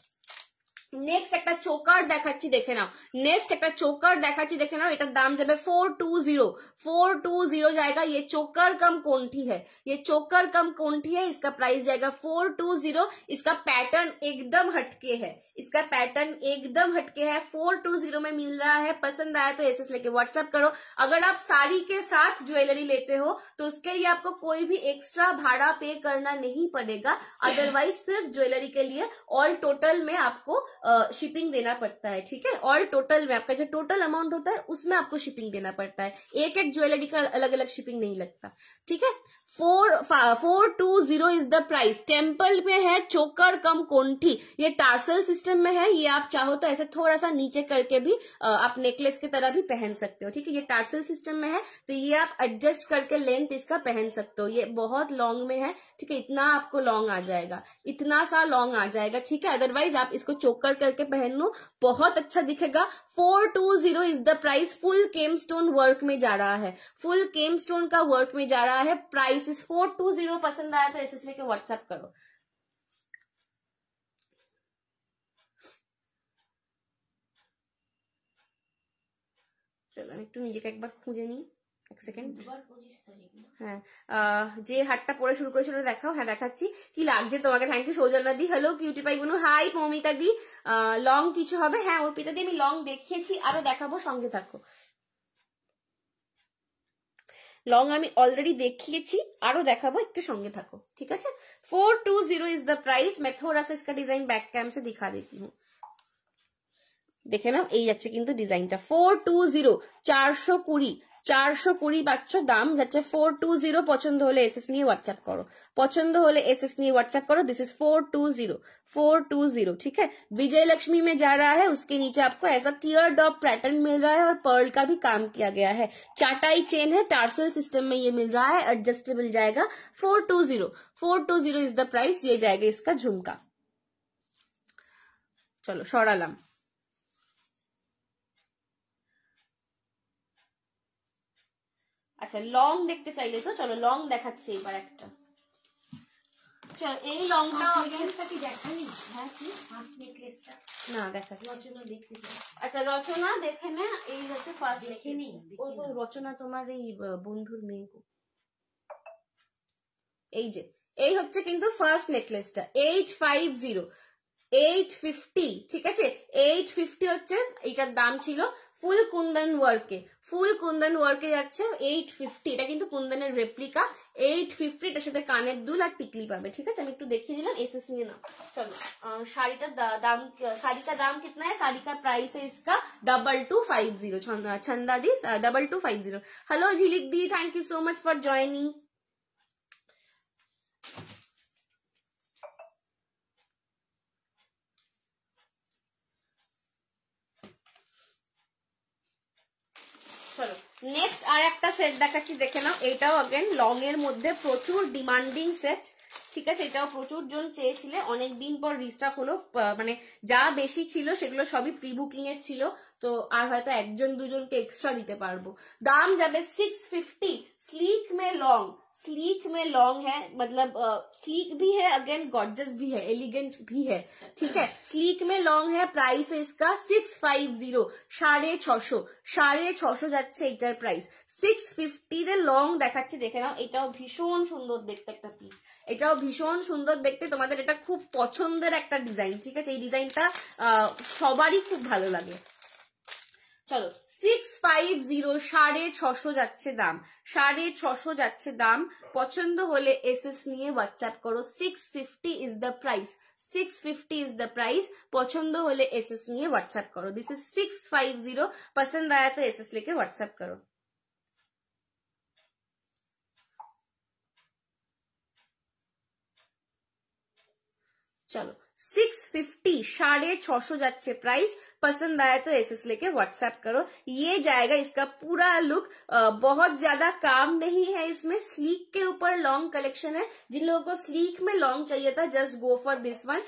S1: নেক্সট একটা চোকার দেখাচ্ছি দেখে নাও, নেক্সট একটা চোকার দেখাচ্ছি দেখে নাও, এটার দাম যাবে 420। 420 जाएगा। ये चोकर कम कोंठी है, ये चोकर कम कोंठी है, इसका प्राइस जाएगा 420। इसका पैटर्न एकदम हटके है, इसका पैटर्न एकदम हटके है, 420 में मिल रहा है। पसंद आया तो एसएस लेके व्हाट्सएप करो। अगर आप साड़ी के साथ ज्वेलरी लेते हो तो उसके लिए आपको कोई भी एक्स्ट्रा भाड़ा पे करना नहीं पड़ेगा, अदरवाइज सिर्फ ज्वेलरी के लिए ऑल टोटल में आपको शिपिंग देना पड़ता है। ठीक है, ऑल टोटल में आपका जो टोटल अमाउंट होता है उसमें आपको शिपिंग देना पड़ता है, एक एक ज्वेलरी का अलग अलग शिपिंग नहीं लगता। ठीक है, 420 इज द प्राइस। टेम्पल में है चोकर कम कोंठी, ये टार्सल सिस्टम में है, ये आप चाहो तो ऐसे थोड़ा सा नीचे करके भी आप नेकलेस की तरह भी पहन सकते हो। ठीक है, ये टार्सल सिस्टम में है तो ये आप एडजस्ट करके लेंथ इसका पहन सकते हो। ये बहुत लॉन्ग में है, ठीक है, इतना आपको लॉन्ग आ जाएगा, इतना सा लॉन्ग आ जाएगा। ठीक है, अदरवाइज आप इसको चोकर करके पहन लो, बहुत अच्छा दिखेगा। 420 is the price. Full came stone work में जा रहा है, फुल केम स्टोन का वर्क में जा रहा है। Price is 420। पसंद आया तो एसएस लेके व्हाट्सएप करो। চলো আমি একটু নিজেকে একবার খুঁজে নিই, এক সেকেন্ড। হ্যাঁ, যে হাটটা পরে শুরু করেছিল দেখাও। হ্যাঁ দেখাচ্ছি, কি লাগছে তোমাকে? Thank you Soujanya di, hello cutie pie Bunu, hi Moumika the. Long কিছু হবে? হ্যাঁ অর্পিতা দি আমি লং দেখিয়েছি, আরো দেখাবো, সঙ্গে থাকো। লং আমি অলরেडी দেখিয়েছি, আরো দেখাবো, একটু সঙ্গে থাকো। ঠিক আছে, 420 इज द प्राइस। मैं थोड़ा सा इसका डिजाइन बैक कैम से दिखा देती हूँ, দেখে নাও। এই যাচ্ছে কিন্তু ডিজাইনটা 420, 420 পাচ্ছ, দাম যাচ্ছে 420। পছন্দ হলে এসএস নিয়ে হোয়াটসঅ্যাপ করো, পছন্দ হলে एसएस নিয়ে হোয়াটসঅ্যাপ करो। This is 420। ठीक है, विजय लक्ष्मी में जा रहा है, उसके नीचे आपको ऐसा टीयर डॉप पैटर्न मिल रहा है और पर्ल का भी काम किया गया है। चाटाई चेन है, टार्सल सिस्टम में ये मिल रहा है, एडजस्टेबल जाएगा। 420 इज द प्राइस। ये जाएगा इसका झुमका। चलो सरालाम। আচ্ছা লং দেখতে চাইলে তো চলো লং দেখাচ্ছি এবার একটা। চলো এই লংটা কি দেখালি? হ্যাঁ কি ফার্স্ট নেকলেসটা না দেখা, রচনা দেখতে চাই। আচ্ছা রচনা দেখে নে, এই হচ্ছে ফার্স্ট দেখে নি। ও তো রচনা তোমার এই বন্ধুর মেয়ে। এই যে এই হচ্ছে কিন্তু ফার্স্ট নেকলেসটা 850। ঠিক আছে, 850 হচ্ছে এটার দাম ছিল। ফুল কুন্দন ওয়ার্কে যাচ্ছে 850। এটা কিন্তু কুন্দনের রেপ্লিকা। 850, এটার সাথে কানের দুল আর টিকলি পাবে। ঠিক আছে, আমি একটু দেখিয়ে দিলাম, एसएस নিয়ে নাও। चलो साड़ी का दाम कितना है? साड़ी का प्राइस है इसका 2250। Chhanda di 2250। Hello Jhilik di, thank you so much for joining. চলো নেক্সট আর একটা সেট দেখাচ্ছি দেখে নাও। এটাও अगेन লং এর মধ্যে প্রচুর ডিমান্ডিং সেট। ঠিক আছে, এটাও প্রচুর জন চেয়েছিলে, অনেকদিন পর রিস্টক হলো। মানে যা বেশি ছিল সেগুলো সবই প্রি বুকিং এর ছিল, তো আর হয়তো একজন দুজনকে এক্সট্রা দিতে পারবো। দাম যাবে 650। स्लीक में लॉन्ग है, मतलब स्लीक भी है, अगेन गॉर्जियस भी है, एलिगेंट भी है। ठीक है, स्लीक में लॉन्ग है। प्राइस है इसका 650, 650 যাচ্ছে এটার প্রাইস। 650 তে লং দেখাচ্ছি দেখে নাও। এটাও ভীষণ সুন্দর দেখতে একটা পিস, এটাও ভীষণ সুন্দর দেখতে। তোমাদের এটা খুব পছন্দের একটা ডিজাইন। ঠিক আছে, এই ডিজাইনটা সবারই খুব ভালো লাগে। চলো 650, 650 যাচ্ছে দাম, 650 যাচ্ছে দাম। পছন্দ হলে एसएस নিয়ে হোয়াটসঅ্যাপ করো। 650 is the price, 650 is the price. পছন্দ হলে एसएस নিয়ে হোয়াটসঅ্যাপ করো। This is 650। पसंद आया तो एसएस लेके व्हाट्सएप करो। चलो 650, 650 যাচ্ছে প্রাইস। पसंद आया तो एसएस लेके व्हाट्सएप करो। ये जाएगा इसका पूरा लुक। बहुत ज्यादा काम नहीं है इसमें, स्लीक के ऊपर लॉन्ग कलेक्शन है। जिन लोगों को स्लीक में लॉन्ग चाहिए था, just go for this one.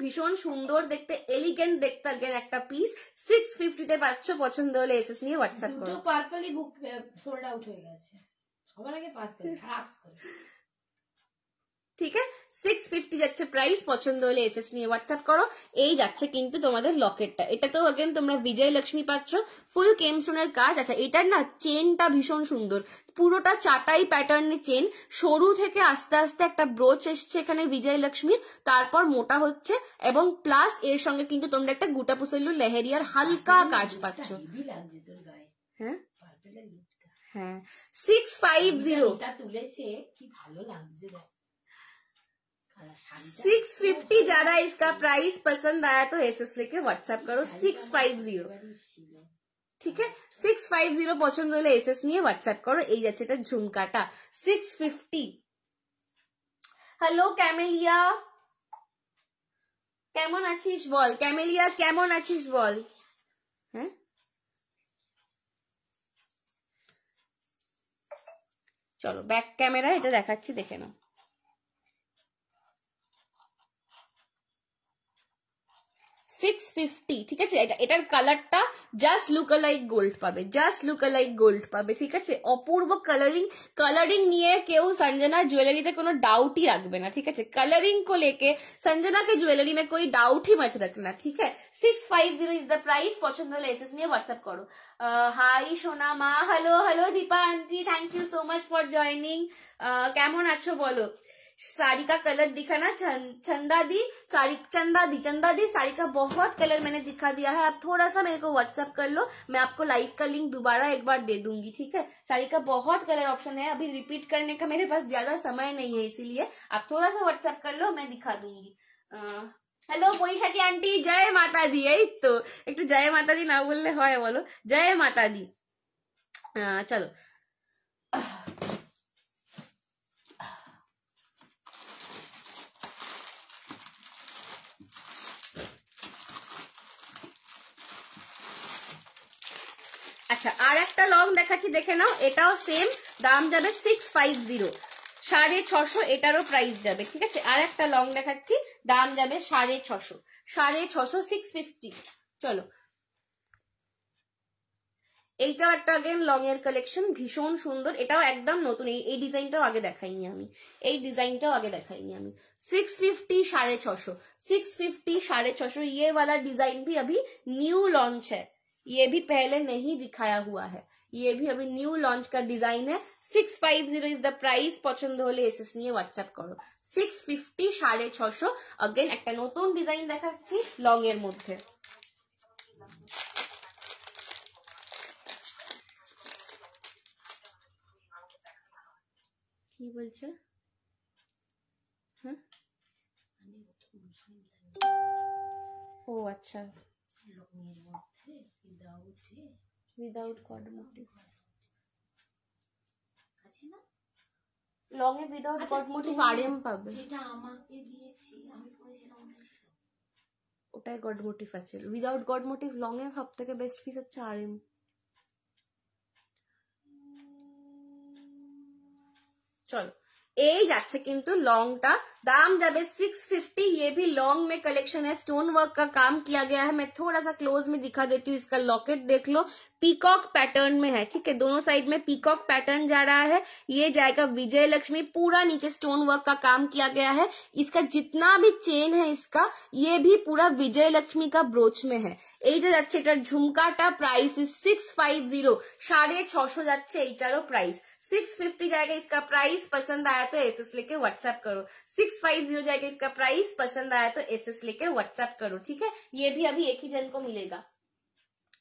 S1: भीषण सुंदर देखते, एलिगेंट देखते अगेन একটা পিস। 650 তে পাচ্ছ। পছন্দ হলে এসএস নিয়ে হোয়াটসঅ্যাপ করো।
S2: দুটো পার্পলই বুক সোল্ড আউট হয়ে গেছে, সবার আগে পার্পল খাস করে।
S1: ঠিক আছে 650 যাচ্ছে প্রাইস, পছন্দ হলে এসএস নিয়ে হোয়াটসঅ্যাপ করো। এই যাচ্ছে কিন্তু তোমাদের লকেটটা, এটা তো अगेन তোমরা বিজয় লক্ষ্মী পাচ্ছ, ফুল কেমস্টোনের কাজ। আচ্ছা এটার না চেনটা ভীষণ সুন্দর, পুরোটা চাটাই প্যাটার্নের চেন, সরু থেকে আস্তে আস্তে একটা ব্রোচ এসছে এখানে বিজয় লক্ষ্মীর, তারপর মোটা হচ্ছে, এবং প্লাস এর সঙ্গে কিন্তু তোমরা একটা গুটা পুসেলু লেহেরিয়ার হালকা কাজ পাচ্ছ। হ্যাঁ হ্যাঁ 650
S2: তুলেছে, কি ভালো লাগছে।
S1: 650 যারা इसका प्राइस पसंद आया तो एसएस लेके व्हाट्सएप करो 650, ঠিক আছে 650 পছন্দ হলে এসএস নিয়ে হোয়াটসঅ্যাপ করো। এই যাচ্ছে এটা ঝুমকাটা 650। হ্যালো ক্যামেলিয়া, কেমন আছিস বল? ক্যামেলিয়া কেমন আছিস বল? হ্যাঁ চলো ব্যাক ক্যামেরা এটা দেখাচ্ছি, দেখে নাও। $650, ঠিক আছে। এটার কালারটা জাস্ট লুক লাইক গোল্ড পাবে, জাস্ট লুক লাইক গোল্ড পাবে, ঠিক আছে। অপূর্ব কালারিং নিয়ে কেউ संजना ज्वेलरी কোনো डाउट ही রাখবে না, ঠিক আছে। कलरिंग को लेके संजना के ज्वेलरी में कोई डाउट ही मत रखना, ठीक है। 650 इज द प्राइस, पছন্দ হলে এসএস নিয়ে হোয়াটসঅ্যাপ করো। হাই সোনা মা, hello hello Deepa aunty, thank you so much for joining. কেমন আছো বলো? साड़ी का कलर दिखा ना चंदा दी, चंदा दी साड़ी का बहुत कलर मैंने दिखा दिया है। आप थोड़ा सा मेरे को व्हाट्सएप कर लो, मैं आपको लाइव का लिंक दोबारा एक बार दे दूंगी, ठीक है। साड़ी का बहुत कलर ऑप्शन है, अभी रिपीट करने का मेरे पास ज्यादा समय नहीं है, इसीलिए आप थोड़ा सा व्हाट्सएप कर लो, मैं दिखा दूंगी। हेलो বৈশাখী आंटी, जय माता दी। এই তো একটু জয় মাতা দি না বললে হয় বলো, জয় মাতা দি। চলো আচ্ছা আর একটা লং দেখাচ্ছি, দেখে নাও। এটাও সেম দাম যাবে 650, 650 এটারও প্রাইস যাবে, ঠিক আছে। আর একটা লং দেখাচ্ছি, দাম যাবে 650, 650 চলো এইটাও একটা अगेन লং এর কালেকশন, ভীষণ সুন্দর। এটাও একদম নতুন, এই ডিজাইনটাও আগে দেখাইনি আমি, এই ডিজাইনটাও আগে দেখাইনি আমি। 650 650, 650 650। ये वाला डिजाइन भी अभी न्यू लॉन्च है, ये भी पहले नहीं दिखाया हुआ है, ये भी अभी न्यू लॉन्च का डिजाइन है। 650 इज द प्राइस, পছন্দ হলে এসএস নিয়ে হোয়াটসঅ্যাপ করো। 650 650। अगेन একটা নতুন ডিজাইন দেখাচ্ছি লং এর মধ্যে। কি বলছে? হ্যাঁ ও আচ্ছা, উইদাউট গড মোটিভ, লং এ উইদাউট গড মোটিভ আরএম পাবে,
S2: যেটা আমাকে দিয়েছি আমি পরেছিলাম
S1: ওটাই গড মোটিভ আছে। উইদাউট গড মোটিভ লং এ সব থেকে বেস্ট পিস হচ্ছে আরএম। चलो এই যাচ্ছে কিন্তু লংটা, दाम जाबे 650। ये भी लॉन्ग में कलेक्शन है, स्टोन वर्क का काम किया गया है। मैं थोड़ा सा क्लोज में दिखा देती हूँ। इसका लॉकेट देख लो, पीकॉक पैटर्न में है, ठीक है। दोनों साइड में पीकॉक पैटर्न जा रहा है। ये जाएगा विजय लक्ष्मी, पूरा नीचे स्टोन वर्क का काम किया गया है। इसका जितना भी चेन है इसका, ये भी पूरा विजय लक्ष्मी का ब्रोच में है। এই যে যাচ্ছে এটার ঝুমকাটা, প্রাইস ইজ 650, 650 যাচ্ছে এইটারও প্রাইস। 650 जाएगा इसका प्राइस, पसंद आया तो एसएस लेके व्हाट्सएप करो। 650 जाएगा इसका प्राइस, पसंद आया तो एसएस लेके व्हाट्सएप करो, ठीक है। ये भी अभी एक ही जन को मिलेगा,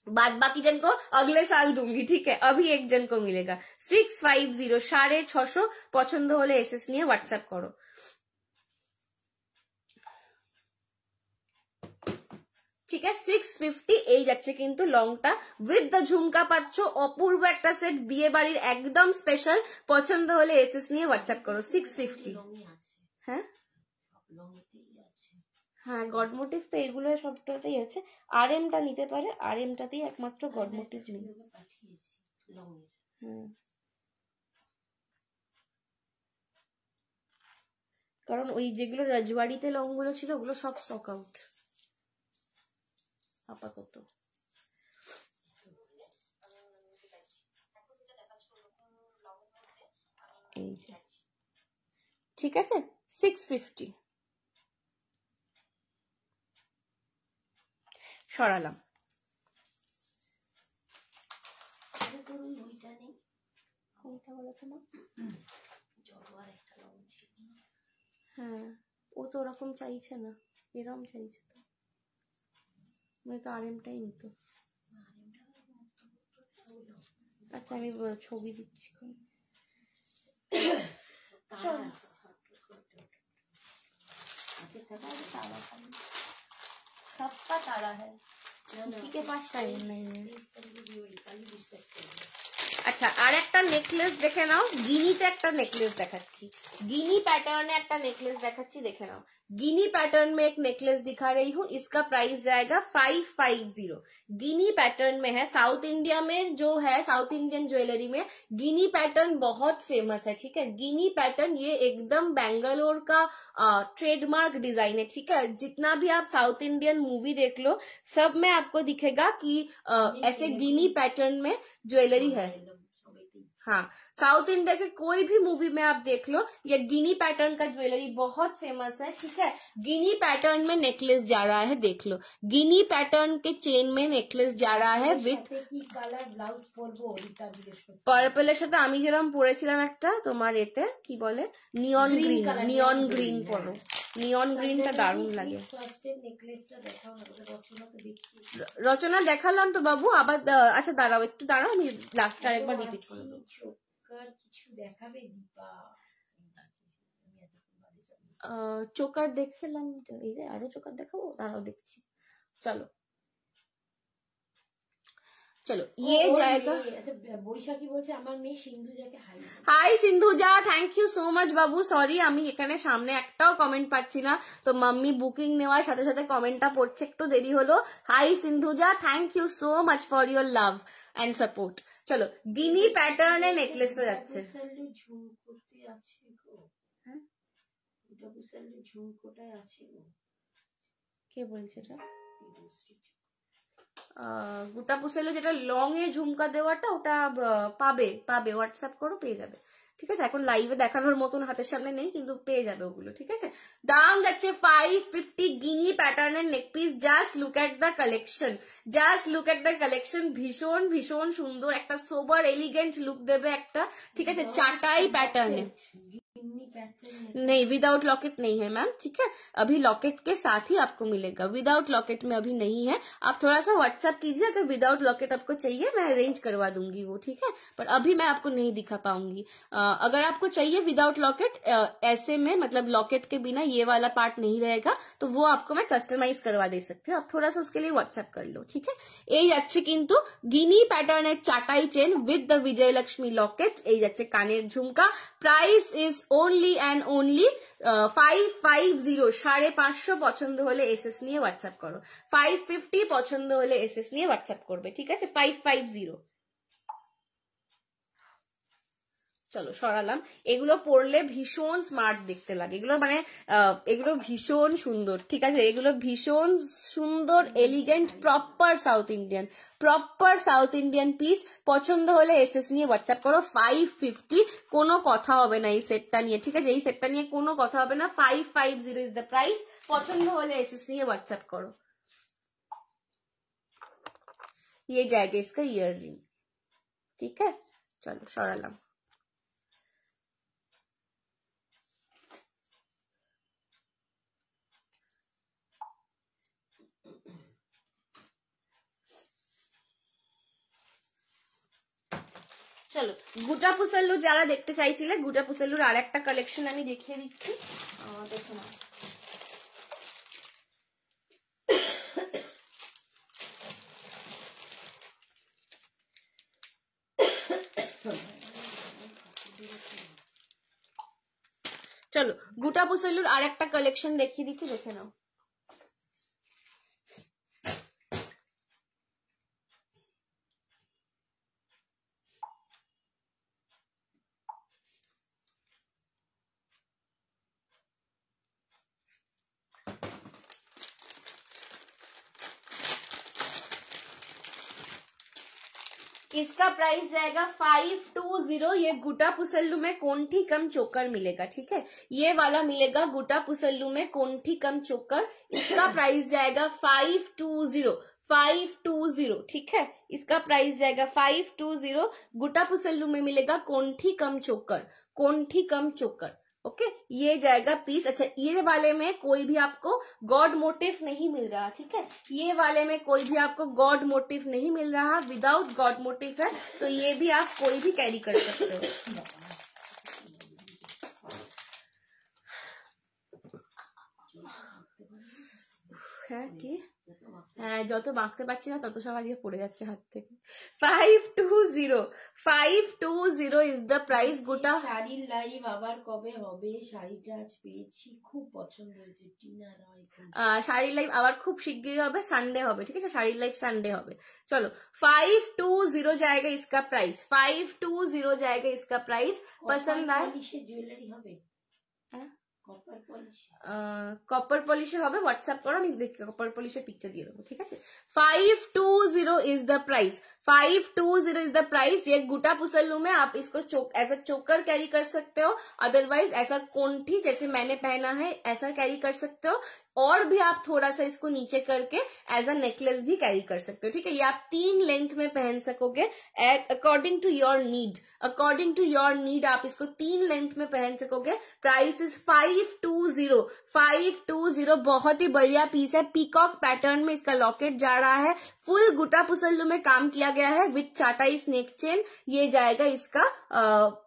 S1: बाद बाकी जन को अगले साल दूंगी, ठीक है। अभी एक जन को मिलेगा। 650 650, পছন্দ হলে এসএস নিয়ে হোয়াটসঅ্যাপ করো। ঠিক আছে 650 এই যাচ্ছে কিন্তু লংটা উইথ দ্য ঝুমকা পাচ্ছ। অপূর্ব একটা সেট, বিয়ে বাড়ির একদম স্পেশাল। পছন্দ হলে এসএস নিয়ে হোয়াটসঅ্যাপ করো। 650। হ্যাঁ হ্যাঁ গড মোটিভ তো এগুলো সবটাতেই আছে। আরএমটা নিতে পারে, আরএমটাতেই একমাত্র গড মোটিভ নেই। কারণ ওই যেগুলো রাজবাড়িতে লংগুলো ছিল ওগুলো সব স্টক আউট আপাতত। এই যে ঠিক আছে 650 সরালাম। হ্যাঁ ও তো ওরকম চাইছে না, এরকম চাইছে তো, মানে তো আরএমটাই নিত। আচ্ছা আমি ছবি দিচ্ছি। सबका तारा है, किसी के पास टाइम नहीं है। আচ্ছা আর একটা নেকলেস দেখে নাও, গিনিতে একটা নেকলেস দেখাচ্ছি, गिनी पैटर्न একটা नेकलेस দেখাচ্ছি, দেখে নাও। गिनी पैटर्न में एक नेकलेस दिखा रही हूँ, इसका प्राइस जाएगा 550। गिनी पैटर्न में है, साउथ इंडिया में जो है, साउथ इंडियन ज्वेलरी में गिनी पैटर्न बहुत फेमस है, ठीक है। गिनी पैटर्न ये एकदम बेंगलोर का ट्रेडमार्क डिजाइन है, ठीक है। जितना भी आप साउथ इंडियन मूवी देख लो, सब में आपको दिखेगा कि ऐसे गिनी पैटर्न में ज्वेलरी है। हाँ साउथ इंडिया के कोई भी मूवी में आप देख लो, ये गिनी पैटर्न का ज्वेलरी बहुत फेमस है, ठीक है। गिनी पैटर्न में नेकलेस जा रहा है, देख लो, गिनी पैटर्न के चेन में नेकलेस जा रहा है विथ
S2: কালার ব্লাউজ পরবো
S1: পার্পলের সাথে আমি যেরকম পরেছিলাম একটা তোমার এতে কি বলে নিয়ন গ্রিন, নিয়ন গ্রিন পরো, নিয়ন গ্রিনটা দারুণ লাগে। রচনা দেখালাম তো বাবু, আবার আচ্ছা দাঁড়াও একটু দাঁড়াও, আমি লাস্ট আর একবার রিপিট করে দেবো।
S2: কিছু দেখাবে দীপা,
S1: চোকার দেখলাম, এই যে আরো চোকার দেখাবো, দাঁড়াও দেখছি, চলো चलो ये जाएगा।
S2: বৈশাখী বলছে আমার মেয়ে সিন্ধুজাকে hi.
S1: Hi Sindhuja, thank you so much বাবু। সরি আমি এখানে সামনে একটাও কমেন্ট পাচ্ছি না, তো মাম্মি বুকিং নেওয়ার সাথে সাথে কমেন্টটা পড়ছে, একটু দেরি হলো। Hi Sindhuja, thank you so much for your love and support. চলো গিনি প্যাটার্নে নেকলেসটা যাচ্ছে।
S2: ঝুমকোতে আছে গো, হ্যাঁ এটা বুসালে ঝুমকোটায় আছে গো।
S1: কে বলছে এটা? গোটা পুসেলো যেটা লং এ ঝুমকা দেওয়াটা, ওটা পাবে পাবে, হোয়াটসঅ্যাপ করো পেয়ে যাবে, ঠিক আছে। এখন লাইভে দেখানোর মতন হাতের সামনে নেই, কিন্তু পেয়ে যাবে ওগুলো, ঠিক আছে। দাম যাচ্ছে 550 গিনি প্যাটার্নের নেক piece. Just look at the collection, just look at the collection, ভীষণ ভীষণ সুন্দর একটা সোবার এলিগেন্ট লুক দেবে একটা, ঠিক আছে। চাটাই প্যাটার্নে नहीं, विदाउट लॉकेट नहीं है मैम, ठीक है। अभी लॉकेट के साथ ही आपको मिलेगा, विदाउट लॉकेट में अभी नहीं है। आप थोड़ा सा व्हाट्सएप कीजिए, अगर विदाउट लॉकेट आपको चाहिए मैं अरेंज करवा दूंगी वो, ठीक है। पर अभी मैं आपको नहीं दिखा पाऊंगी। अगर आपको चाहिए विदाउट लॉकेट ऐसे में, मतलब लॉकेट के बिना ये वाला पार्ट नहीं रहेगा, तो वो आपको मैं कस्टमाइज करवा दे सकती हूँ। आप थोड़ा सा उसके लिए व्हाट्सएप कर लो, ठीक है। এই যাচ্ছে কিন্তু গিনি প্যাটার্নের চাটাই chain with the Bijaylakshmi locket, এই যাচ্ছে কানের ঝুমকা। Price is only and only 550। 550 পছন্দ হলে এসএস নিয়ে হোয়াটসঅ্যাপ করো, 550 পছন্দ হলে এসএস নিয়ে হোয়াটসঅ্যাপ করবে, ঠিক আছে। 550। চলো সরালাম। এগুলো পরলে ভীষণ স্মার্ট দেখতে লাগে, এগুলো মানে এগুলো ভীষণ সুন্দর, ঠিক আছে। এগুলো ভীষণ সুন্দর, elegant, proper south Indian, proper south Indian piece. পছন্দ হলে এসএস নিয়ে হোয়াটসঅ্যাপ করো। 550, কোনো কথা হবে না এই সেটটা নিয়ে, ঠিক আছে। এই সেটটা নিয়ে কোনো কথা হবে না। 550 ইজ দ্য প্রাইস। পছন্দ হলে এসএস নিয়ে হোয়াটসঅ্যাপ করো। ये जाएगा इसका ईयर रिंग, ठीक है। चलो सरालाम। চলো গুটা পুসাল্লু যারা দেখতে চাইছিলে, গুটা পুসাল্লুর আর একটা কালেকশন আমি দেখিয়ে দিচ্ছি, দেখো না। চলো গুটা পুসাল্লুর আর একটা কালেকশন দেখিয়ে দিচ্ছি, দেখে নাও। इसका प्राइस जाएगा 520। ये गुटा पुसल्लू में कोंठी कम चोकर मिलेगा, ठीक है, ये वाला मिलेगा गुटा पुसल्लू में कोंठी कम चोकर। इसका प्राइस जाएगा 520, ठीक है, इसका प्राइस जाएगा 520। गुटा पुसल्लू में मिलेगा कोंठी कम चोकर, कोंठी कम चोकर। ओके, ये जाएगा पीस। अच्छा, ये वाले में कोई भी आपको गॉड मोटिव नहीं मिल रहा, ठीक है, ये वाले में कोई भी आपको गॉड मोटिव नहीं मिल रहा, विदाउट गॉड मोटिव है, तो ये भी आप कोई भी कैरी कर सकते हो। হ্যাঁ কি হ্যাঁ, যত মাখতে পারছি না তত সব আজকে পড়ে যাচ্ছে হাত থেকে। 520 ইজ দ্য প্রাইস। গোটা
S2: শাড়ির লাইভ আবার কবে হবে? শাড়িটা আজ পেয়েছি, খুব পছন্দ হয়েছে। টিনা রয়,
S1: শাড়ির লাইভ আবার খুব শিগগিরই হবে, সানডে হবে, ঠিক আছে, শাড়ির লাইভ সানডে হবে। চলো 520 जाएगा इसका प्राइस, 520 जाएगा इसका प्राइस। पसंद आए
S2: জুয়েলারি হবে,
S1: कॉपर पॉलिश হবে, व्हाट्सएप करो, আমি দেখি कॉपर पॉलिशर पिक्चर দিয়ে দেবো, ঠিক আছে। 520 is the price, 520 is the price. ये गुटा पुसल्लू में आप इसको एज अ चोकर कैरी कर सकते हो, अदरवाइज ऐसा कोंठी जैसे मैंने पहना है ऐसा कैरी कर सकते हो, और भी आप थोड़ा सा इसको नीचे करके एज अ नेकलेस भी कैरी कर सकते हो, ठीक है। ये आप 3 लेंथ में पहन सकोगे according to your need, according to your need आप इसको 3 लेंथ में पहन सकोगे। Price is 520। बहुत ही बढ़िया पीस है, पीकॉक पैटर्न में इसका लॉकेट जा रहा है, फुल गुटा पुसल्लू में काम किया गया है विथ चाटाई स्नेक चेन। ये जाएगा इसका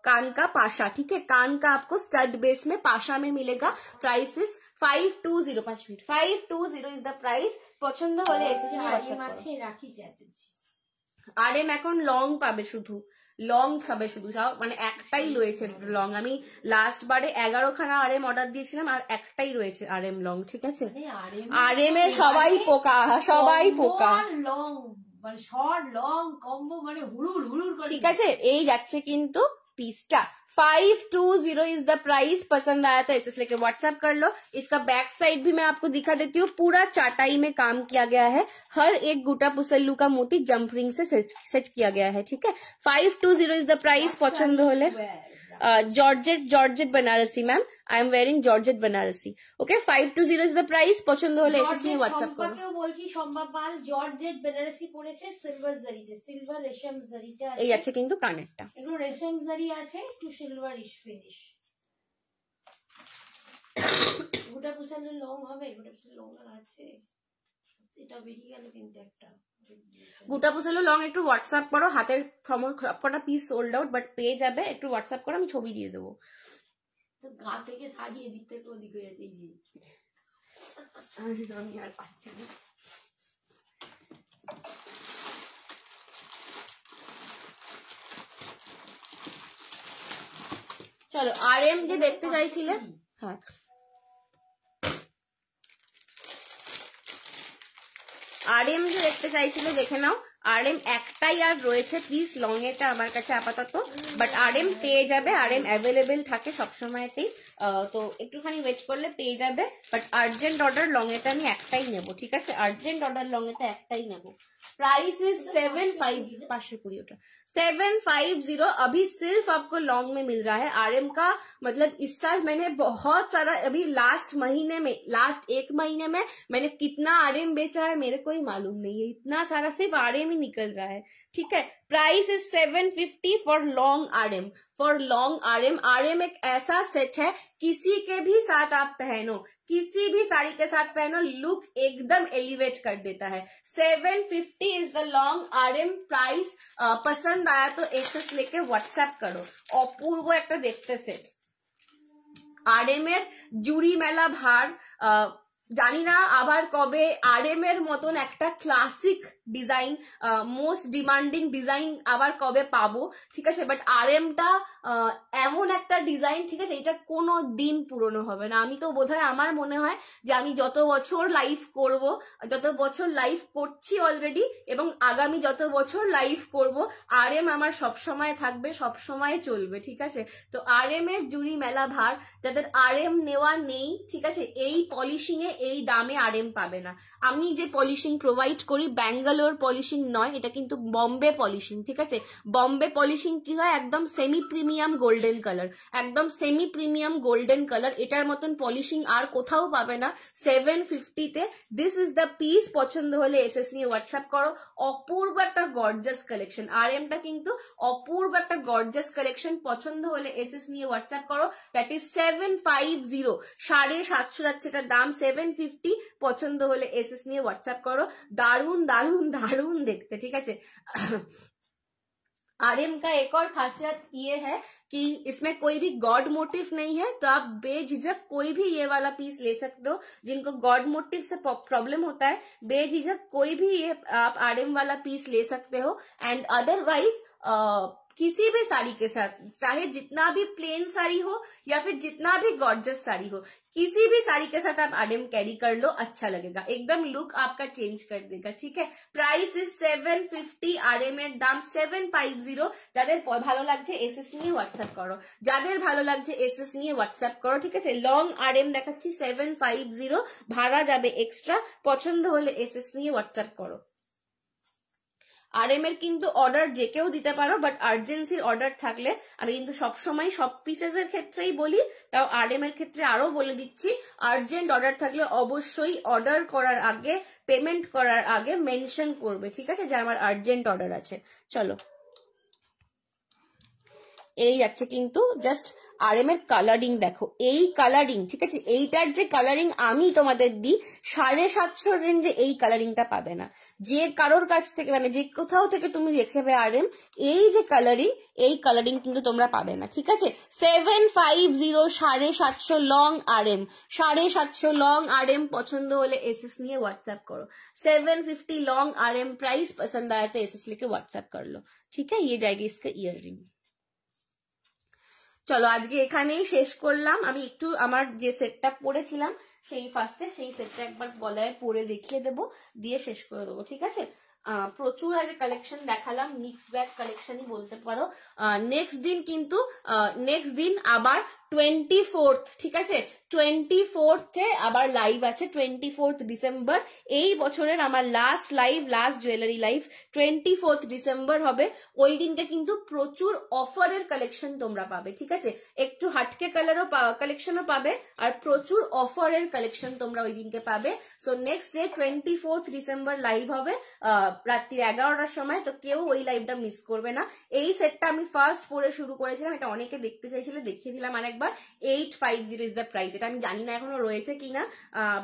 S1: कान का पाशा, ठीक है, कान का आपको स्टड बेस में पाशा में मिलेगा। Price is 520, 5 minute, 520 is the price. পছন্দ হলে এসএসসি
S2: মাছে রাখি চ্যাটার্জি।
S1: আরএম এখন লং পাবে, শুধু লং খাবে, শুধু যাও, মানে একটাই রয়েছে লং। আমি লাস্ট বারে 11খানা আরএম অর্ডার দিয়েছিলাম, আর একটাই রয়েছে আরএম লং, ঠিক আছে। আরএম এর সবাই পোকা, সবাই পোকা,
S2: লং মানে শর্ট লং কম্বো, মানে হুড়ুর হুড়ুর করে,
S1: ঠিক আছে। এই যাচ্ছে কিন্তু पीसटा। 520 इज द प्राइस। पसंद आया तो एसएस लेके व्हाट्सएप कर लो। इसका बैक साइड भी मैं आपको दिखा देती हूँ, पूरा चाटाई में काम किया गया है, हर एक गुटा पुसल्लू का मोती जंप रिंग से सेट किया गया है, ठीक है। 520 इज द प्राइस। पसंद होले georgette Banarasi ma'am, I am wearing georgette Banarasi. Okay, 520 is the price. पसंद होले एसएस নিয়ে व्हाट्सएप করো।
S2: বলছি সম্ভব পাল জর্জেট বেনারসি পড়েছে সিলভার জারিতে, সিলভার রেশম জারিতে আছে।
S1: এই আছে কিন্তু কানেরটা,
S2: এগুলো রেশম জারি আছে, একটু সিলভারিশ ফিনিশ। গোটা পুসল্লু লং হবে, গোটা পুসল্লু লং আছে, এটা বেরিয়ে গেল কিন্তু একটা।
S1: গোটা পুসল্লু লং একটু হোয়াটসঅ্যাপ করো, হাতের সবকটা পিস সোল্ড আউট, বাট পেয়ে যাবে, একটু হোয়াটসঅ্যাপ করো, আমি ছবি দিয়ে দেবো।
S2: তো গা থেকে সারিয়ে দিতে ওদিক হয়ে যাচ্ছে,
S1: আমি আর পাচ্ছি না। চলো আরএম যে দেখতে চাইছিলে, হ্যাঁ আরএম যে দেখতে চাইছিলে দেখে নাও। আরএম একটাই আর রয়েছে পিস, লং এটা আমার কাছে আপাতত, বাট আরএম পেয়ে যাবে, আরএম অ্যাভেলেবেল থাকে সবসময়তেই, তো একটুখানি ওয়েট করলে পেয়ে যাবে। বাট আর্জেন্ট অর্ডার লং এটা আমি একটাই নেবো, ঠিক আছে, আর্জেন্ট অর্ডার লং এটা একটাই নেবো। Price is 750 750। अभी सिर्फ आपको लॉन्ग में मिल रहा है आरएम का। मतलब इस साल मैंने बहुत सारा, अभी लास्ट महीने में, लास्ट 1 महीने में मैंने कितना आरएम बेचा है मेरे को ही मालूम नहीं है, इतना सारा सिर्फ आरएम ही निकल रहा है, ठीक है। Price is 750 for long RM, for long RM. RM एक ऐसा सेट है, किसी के भी साथ आप पहनो, किसी भी साड़ी के साथ पहनो, लुक एकदम एलिवेट कर देता है। 750 is the long RM price. पसंद आया तो एसएस लेके व्हाट्सएप करो। अपूर्व একটা দেখতে সেট। আরএম এর জুড়ি মেলা ভার, জানি না আবার কবে আরএম এর মতন একটা classic design, most demanding design আবার কবে পাবো, ঠিক আছে। বাট আরএমটা এমন একটা ডিজাইন, ঠিক আছে, এটা কোনো দিন পুরনো হবে না। আমি তো বোধহয়, আমার মনে হয় যে আমি যত বছর লাইভ করব, যত বছর লাইভ করছি অলরেডি, এবং আগামী যত বছর লাইভ করব, আরএম আমার সবসময় থাকবে, সবসময় চলবে, ঠিক আছে। তো আরএম এর জুড়ি মেলা ভার, যাদের আরএম নেওয়া নেই, ঠিক আছে, এই পলিশিং এ এই দামে আরএম পাবে না। আমি যে পলিশিং প্রোভাইড করি ব্যাঙ্গালোর ফ্লোর পলিশিং নয়, এটা কিন্তু বম্বে পলিশিং, ঠিক আছে? বম্বে পলিশিং কি হয়, একদম সেমি প্রিমিয়াম গোল্ডেন কালার, একদম সেমি প্রিমিয়াম গোল্ডেন কালার, এটার মতন পলিশিং আর কোথাও পাবে না 750-তে। This is the piece. পছন্দ হলে এসএস নিয়ে হোয়াটসঅ্যাপ করো। অপূর্ব একটা গর্জাস কালেকশন, আরএমটা কিন্তু অপূর্ব একটা গর্জাস কালেকশন। পছন্দ হলে এসএস নিয়ে হোয়াটসঅ্যাপ করো। দ্যাট ইজ 750, 750 যাচ্ছে এটার দাম, 750। পছন্দ হলে এসএস নিয়ে হোয়াটসঅ্যাপ করো। दारुण दारुण दारुण देखते, ठीक है। आरएम का एक और खासियत ये है कि इसमें कोई भी गॉड मोटिव नहीं है, तो आप बेझिझक कोई भी ये वाला पीस ले सकते हो। जिनको गॉड मोटिव से प्रॉब्लम होता है, बेझिझक कोई भी ये आप आरएम वाला पीस ले सकते हो। एंड अदरवाइज किसी भी साड़ी के साथ, चाहे जितना भी प्लेन साड़ी हो या फिर जितना भी गॉर्जियस साड़ी हो, किसी भी साड़ी के साथ आप आरएम कैरी कर लो, अच्छा लगेगा, एकदम लुक आपका चेंज कर देगा, ठीक है। प्राइस इज 750, आरएम এর দাম 750। যাদের ভালো লাগছে এসএস নিয়ে হোয়াটসঅ্যাপ করো, যাদের ভালো লাগছে এসএস নিয়ে হোয়াটসঅ্যাপ করো, ঠিক আছে। লং আরএম দেখাচ্ছি 750, ভাড়া যাবে এক্সট্রা। পছন্দ হলে এসএস নিয়ে হোয়াটসঅ্যাপ করো। আরএম এর কিন্তু অর্ডার যে কেউ দিতে পারো, বাট আর্জেন্সির অর্ডার থাকলে, আমি কিন্তু সবসময় সব পিসেস এর ক্ষেত্রেই বলি, তাও আরএম এর ক্ষেত্রে আরো বলে দিচ্ছি, আর্জেন্ট অর্ডার থাকলে অবশ্যই অর্ডার করার আগে, পেমেন্ট করার আগে মেনশন করবে, ঠিক আছে, যে আমার আর্জেন্ট অর্ডার আছে। চলো, এই যাচ্ছে কিন্তু জাস্ট আরএম এর কালারিং দেখো, এই কালারিং, ঠিক আছে। এইটার যে কালারিং আমি তোমাদের দিই 750 রেঞ্জে, এই কালারিংটা পাবে না। যে কারোর কাছ থেকে, মানে যে কোথাও থেকে তুমি দেখবে আরএম, এই যে কালারিং, এই কালারিং কিন্তু তোমরা পাবে না, ঠিক আছে। 750, 750 লং আরএম, 750 লং আরএম। পছন্দ হলে एसएस নিয়ে হোয়াটসঅ্যাপ করো। 750 লং आरएम प्राइस, पसंद आया तो एसएस लेके व्हाट्सएप कर लो, ठीक है। ये जाएगी इसका ईयर रिंग। চলো আজকে এখানেই শেষ করলাম। আমি একটু আমার যে সেটটা পরেছিলাম সেই ফার্স্টে, সেই সেটটা একবার গলায় পরে দেখিয়ে দেবো, দিয়ে শেষ করে দেবো, ঠিক আছে। প্রচুর আজ কালেকশন দেখালাম, মিক্স ব্যাগ কালেকশনই বলতে পারো। নেক্সট দিন কিন্তু নেক্সট দিন আবার 24th, ঠিক আছে, 24th-এ আবার লাইভ আছে, 24th ডিসেম্বর। এই বছরের আমার last live, last jewellery live 24th December হবে। ওই দিনকে কিন্তু প্রচুর অফারের কালেকশন তোমরা পাবে, ঠিক আছে। একটু হাটকে কালারও কালেকশনও পাবে, আর প্রচুর অফারের কালেকশন তোমরা ওই দিনকে পাবে। So next day 24th December live হবে রাত্রি 11টার সময়, তো কেউ ওই লাইভটা মিস করবে না। এই সেটটা আমি ফার্স্ট পরে শুরু করেছিলাম, এটা অনেকে দেখতে চাইছিল, দেখিয়ে দিলাম আরেকবার। 850 ইজ দ্য প্রাইস। এটা আমি জানি না এখনো রয়েছে কিনা,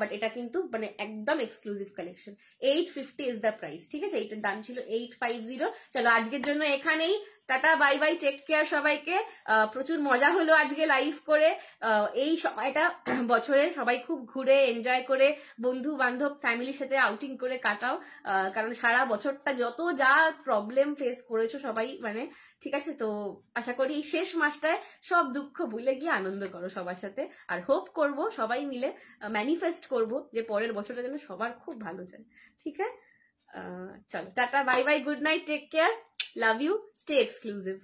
S1: বাট এটা কিন্তু মানে একদম exclusive collection. 850 is the price, ঠিক আছে। এটার দাম ছিল 850। চলো আজকের জন্য এখানেই, tata, bye bye, take care সবাইকে। প্রচুর মজা হলো আজকে লাইভ করে। এই সময়টা বছরের সবাই খুব ঘুরে এনজয় করে, বন্ধু বান্ধব ফ্যামিলির সাথে আউটিং করে কাটাও, কারণ সারা বছরটা যত যা প্রবলেম ফেস করেছো সবাই, মানে ঠিক আছে। তো আশা করি এই শেষ মাসটায় সব দুঃখ ভুলে গিয়ে আনন্দ করো সবার সাথে, আর হোপ করব সবাই মিলে ম্যানিফেস্ট করব যে পরের বছরটা যেন সবার খুব ভালো যায়, ঠিক আছে। চলো tata, bye bye, good night, take care, love you, stay exclusive.